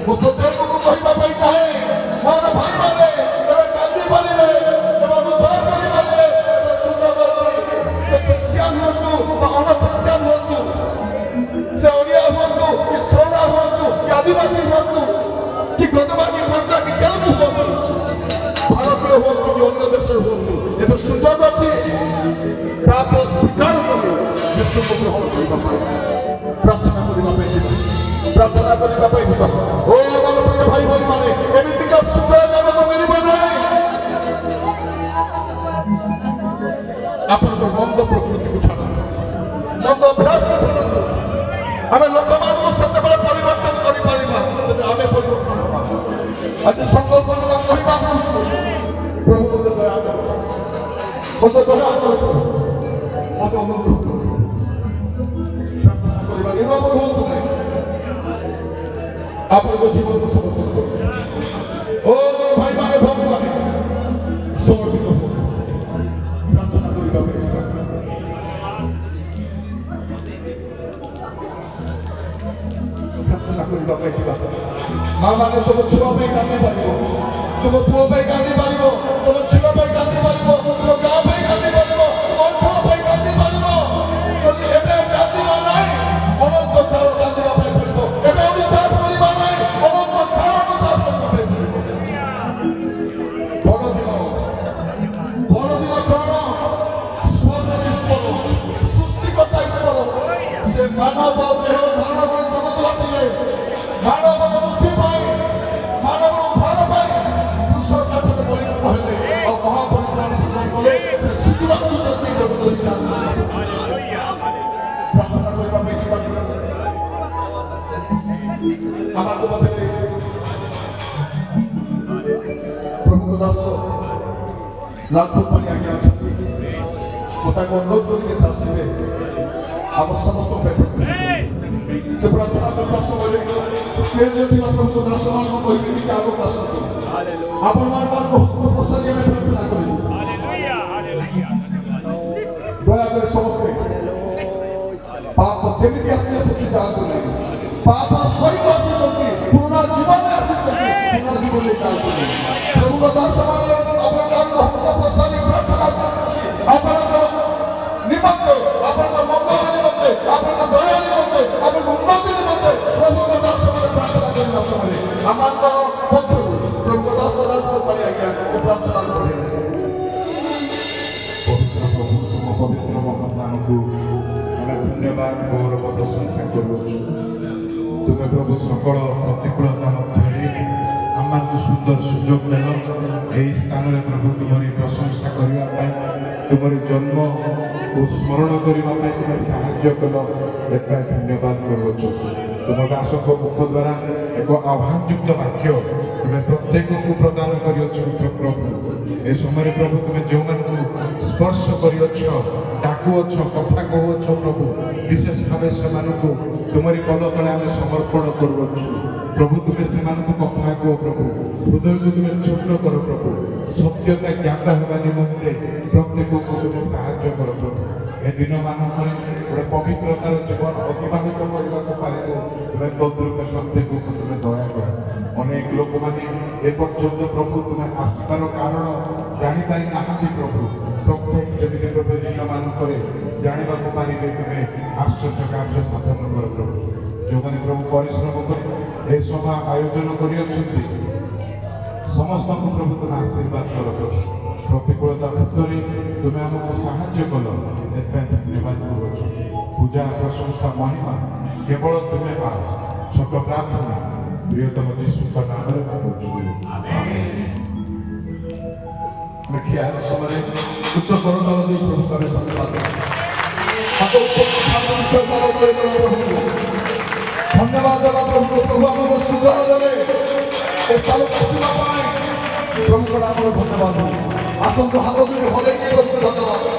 ମୁଁ ପ୍ରତ୍ୟେକକୁ କହିବା ପାଇଁ ଚାହେଁ ମୋର ଭାଇମାନେ ଏବେ କାନ୍ଦି ପାରିବେ ଏବଂ ଉଦ୍ଧାର କରିପାରିବେ ଏବେ ସୁଯୋଗ ଅଛି ସେ ଖ୍ରୀଷ୍ଟିଆନ ହୁଅନ୍ତୁ ବା ଅନଖ୍ରୀଷ୍ଟିଆନ ହୁଅନ୍ତୁ ସେ ଓଡ଼ିଆ ହୁଅନ୍ତୁ କି ସୌରା ହୁଅନ୍ତୁ କି ଆଦିବାସୀ ହୁଅନ୍ତୁ କି ଗଦବା କି ପଞ୍ଚା କି ତେଲୁଗୁ ହୁଅନ୍ତୁ ଭାରତୀୟ ହୁଅନ୍ତୁ କି ଅନ୍ୟ ଦେଶରେ ହୁଅନ୍ତୁ ଏବେ ସୁଯୋଗ ଅଛି ପାପ ସ୍ୱୀକାର କରି ଯୀଶୁଙ୍କୁ ଗ୍ରହଣ କରିବା ପାଇଁ ପ୍ରାର୍ଥନା କରିବା ପାଇଁ ଯିବା ପ୍ରାର୍ଥନା କରିବା ପାଇଁ ଯିବା ଓ ମୋର ପ୍ରିୟ ଭାଇ ଭଉଣୀମାନେ ଏମିତିକା ସୁଯୋଗ ଆମକୁ ମିଳିବ ନାହିଁ ଆପଣଙ୍କ ମନ୍ଦ ପ୍ରକୃତିକୁ ଛାଡ଼ନ୍ତୁ ମନ୍ଦ ଅଭ୍ୟାସକୁ ଛାଡ଼ନ୍ତୁ ଆମେ ଲୋକମାନଙ୍କୁ ସେତେବେଳେ ପରିବର୍ତ୍ତନ କରିପାରିବା ଯଦି ଆମେ ପରିବର୍ତ୍ତନ ହେବା ଆଜି ସଂକଳ୍ପ ନେବା କହିବା ପ୍ରଭୁ ମୋତେ ଦୟା କର ମୋତେ ଦୟା କର ମୋତେ ଅନୁଗ୍ରହ କର ପ୍ରାର୍ଥନା କରିବା ନିରବ ହୁଅନ୍ତୁ ନାହିଁ ଆପଣଙ୍କ ଜୀବନକୁ ସମର୍ପଣ କର ଓ ଭାଇମାନେ ଭଉଣୀମାନେ ସମର୍ପିତ ହୁଅ ପ୍ରାର୍ଥନା କରିବା ପାଇଁ ଯିବା ପ୍ରାର୍ଥନା କରିବା ପାଇଁ ଯିବା ମା ମାନେ ତମ ଛୁଆ ପାଇଁ କାନ୍ଦି ପାରିବ ତମ ପୁଅ ପାଇଁ କାନ୍ଦି ପାରିବ ତମ ଝିଅ ପାଇଁ କାନ୍ଦି ପାରିବ ତମ ଗାଁ ପାଇଁ କାନ୍ଦି ପାରିବ ତମ ଅଞ୍ଚଳ ପାଇଁ କାନ୍ଦି ପାରିବ ଯଦି ଏବେ କାନ୍ଦିବା ନାହିଁ ଅନନ୍ତ କାଳ କାନ୍ଦିବା ପାଇଁ ପଡ଼ିବ ଏବେ ଅନୁତାପ କରିବା ନାହିଁ ଅନନ୍ତ କାଳ ଅନୁତାପ କରିବା ପାଇଁ ପଡ଼ିବ ବଡ଼ ଦିନ କଣ ସ୍ୱର୍ଗ ଈଶ୍ୱର ସୃଷ୍ଟିକର୍ତ୍ତା ଈଶ୍ୱର ସେ ମାନବ ଦେହ ଧାରଣ କରି ଜଗତ ଆସିଲେ ମାନବର ମୁକ୍ତି ପାଇଁ ମାନବର ଉଦ୍ଧାର ପାଇଁ କୃଷ କାଠରେ ପରିଣତ ହେଲେ ଆଉ ମହାପରିମାଣ ସାଧନ କଲେ ସେ ଶିଖିବା ସୁଯୋଗ ଜଗତ ବିଚାର ପ୍ରାର୍ଥନା କରିବା ପାଇଁ ଯିବା ଆମକୁ ମଧ୍ୟରେ ପ୍ରଭୁଙ୍କ ଦାସ ରାଜପୁତ ପାଇଁ ଆଜ୍ଞା ଅଛନ୍ତି ମୁଁ ତାଙ୍କୁ ଅନୁରୋଧ କରିକି ସେ ଆସିବେ ଆମ ସମସ୍ତଙ୍କ ପାଇଁ ସେ ପ୍ରାର୍ଥନା କରିବା ସମୟରେ ସ୍କ୍ରିନ୍ରେ ଥିବା ପ୍ରଭୁଙ୍କ ଦାସମାନଙ୍କୁ କହିବେ ଟିକେ ଆଗକୁ ଆସନ୍ତୁ ଆପଣମାନଙ୍କୁ ହସ୍ତ ପ୍ରସାଦ ଆମେ ପ୍ରାର୍ଥନା କରିବୁ ଦୟାକରି ସମସ୍ତେ ପାପ ଯେମିତି ଆସିଲେ ସେମିତି ଯାଆନ୍ତୁ ନାହିଁ ପାପ ସହିତ ଆସିଛନ୍ତି ପୁରୁଣା ଜୀବନରେ ଆସିଛନ୍ତି ପୁରୁଣା ଜୀବନରେ ଯାଆନ୍ତୁ ନାହିଁ ପ୍ରଭୁଙ୍କ ଦାସମାନେ ଆପଣଙ୍କ ହସ୍ତ ପ୍ରସାଦ ପ୍ରାର୍ଥନା ଆପଣଙ୍କର ନିମନ୍ତେ ଆପଣଙ୍କ ମଙ୍ଗଳ ନିମନ୍ତେ ଆପଣଙ୍କ ଦୟା ନିମନ୍ତେ ଆପଣଙ୍କ ଉନ୍ନତି ନିମନ୍ତେ ପ୍ରଭୁଙ୍କ ଦାସମାନେ ପ୍ରାର୍ଥନା କରିବା ସମୟରେ ଆମଙ୍କର ପକ୍ଷରୁ ପ୍ରଭୁଙ୍କ ଦାସ ରାଜପୁତ ପାଇଁ ଆଜ୍ଞା ସେ ପ୍ରାର୍ଥନା କରିବେ ପବିତ୍ର ପ୍ରଭୁ ତୁମ ପବିତ୍ର ମହାମାନଙ୍କୁ ଆମେ ଧନ୍ୟବାଦ ଗୌରବ ପ୍ରଶଂସା କରୁଅଛୁ ତୁମେ ପ୍ରଭୁ ସକଳ ପ୍ରତିକୂଳତା ମଧ୍ୟରେ ଆମମାନଙ୍କୁ ସୁନ୍ଦର ସୁଯୋଗ ଦେଲ ଏହି ସ୍ଥାନରେ ପ୍ରଭୁ ତୁମରି ପ୍ରଶଂସା କରିବା ପାଇଁ ତୁମରି ଜନ୍ମକୁ ସ୍ମରଣ କରିବା ପାଇଁ ତୁମେ ସାହାଯ୍ୟ କଲ ଏଥିପାଇଁ ଧନ୍ୟବାଦ କରୁଅଛୁ ତୁମ ଦାସଙ୍କ ମୁଖ ଦ୍ୱାରା ଏକ ଆହ୍ୱାନଯୁକ୍ତ ବାକ୍ୟ ତୁମେ ପ୍ରତ୍ୟେକଙ୍କୁ ପ୍ରଦାନ କରିଅଛୁ ପ୍ରଭୁ ଏ ସମୟରେ ପ୍ରଭୁ ତୁମେ ଯେଉଁମାନଙ୍କୁ ସ୍ପର୍ଶ କରିଅଛ ଡାକୁଅଛ କଥା କହୁଅଛ ପ୍ରଭୁ ବିଶେଷ ଭାବେ ସେମାନଙ୍କୁ ତୁମରି ପଦ ତଳେ ଆମେ ସମର୍ପଣ କରୁଅଛୁ ପ୍ରଭୁ ତୁମେ ସେମାନଙ୍କୁ କଥା କୁହ ପ୍ରଭୁ ହୃଦୟକୁ ତୁମେ ଛୋଟ କର ପ୍ରଭୁ ସତ୍ୟତା ଜ୍ଞାତ ହେବା ନିମନ୍ତେ ପ୍ରତ୍ୟେକଙ୍କୁ ତୁମେ ସାହାଯ୍ୟ କର ପ୍ରଭୁ ଏ ଦିନମାନଙ୍କରେ ଗୋଟେ ପବିତ୍ରତାର ଜୀବନ ଅତିବାହିତ କରିବାକୁ ପାରିବ ତୁମେ ତଦ୍ରୂପେ ପ୍ରତ୍ୟେକଙ୍କୁ ତୁମେ ଦୟା କର ଅନେକ ଲୋକମାନେ ଏପର୍ଯ୍ୟନ୍ତ ପ୍ରଭୁ ତୁମେ ଆସିବାର କାରଣ ଜାଣିପାରି ନାହାନ୍ତି ପ୍ରଭୁ ପ୍ରତ୍ୟେକ ଯେମିତି ପ୍ରଭୁ ଦିନମାନଙ୍କରେ ଜାଣିବାକୁ ପାରିବେ ତୁମେ ଆଶ୍ଚର୍ଯ୍ୟ କାର୍ଯ୍ୟ ସାଧନ କର ପ୍ରଭୁ ଯେଉଁମାନେ ପ୍ରଭୁ ପରିଶ୍ରମ କରି ଏ ସଭା ଆୟୋଜନ କରିଅଛନ୍ତି ସମସ୍ତଙ୍କୁ ପ୍ରଭୁ ତୁମେ ଆଶୀର୍ବାଦ କର ପ୍ରଭୁ ପ୍ରତିକୂଳତା ଭିତରେ ତୁମେ ଆମକୁ ସାହାଯ୍ୟ କଲ ଏଥିପାଇଁ ଧନ୍ୟବାଦ କରୁଅଛୁ ପୂଜା ପ୍ରଶଂସା ମହିମା କେବଳ ତୁମେ ପାଅ ଛୋଟ ପ୍ରାର୍ଥନା ପ୍ରିୟତମ ଯୀଶୁଙ୍କ ନାମରେ ମାଗୁଛୁ। ଠିଆ ହେବା ସମୟରେ ଉଚ୍ଚ କରତାଳ ଦେଇ ପ୍ରଭୁଙ୍କୁ ଆମେ ଧନ୍ୟବାଦ ଦେବା। ତାଙ୍କ ଧନ୍ୟବାଦ ଦେବା ପ୍ରଭୁଙ୍କୁ। ପ୍ରଭୁ ଆମକୁ ସୁଯୋଗ ଦେଲେ ଏ ସ୍ଥାନକୁ ଆସିବା ପାଇଁ ପ୍ରଭୁଙ୍କ ନାମରେ ଧନ୍ୟବାଦ। ଆସନ୍ତୁ ହାତ ଦୁଇଟି ହଲେଇକି ପ୍ରଭୁଙ୍କୁ ଧନ୍ୟବାଦ।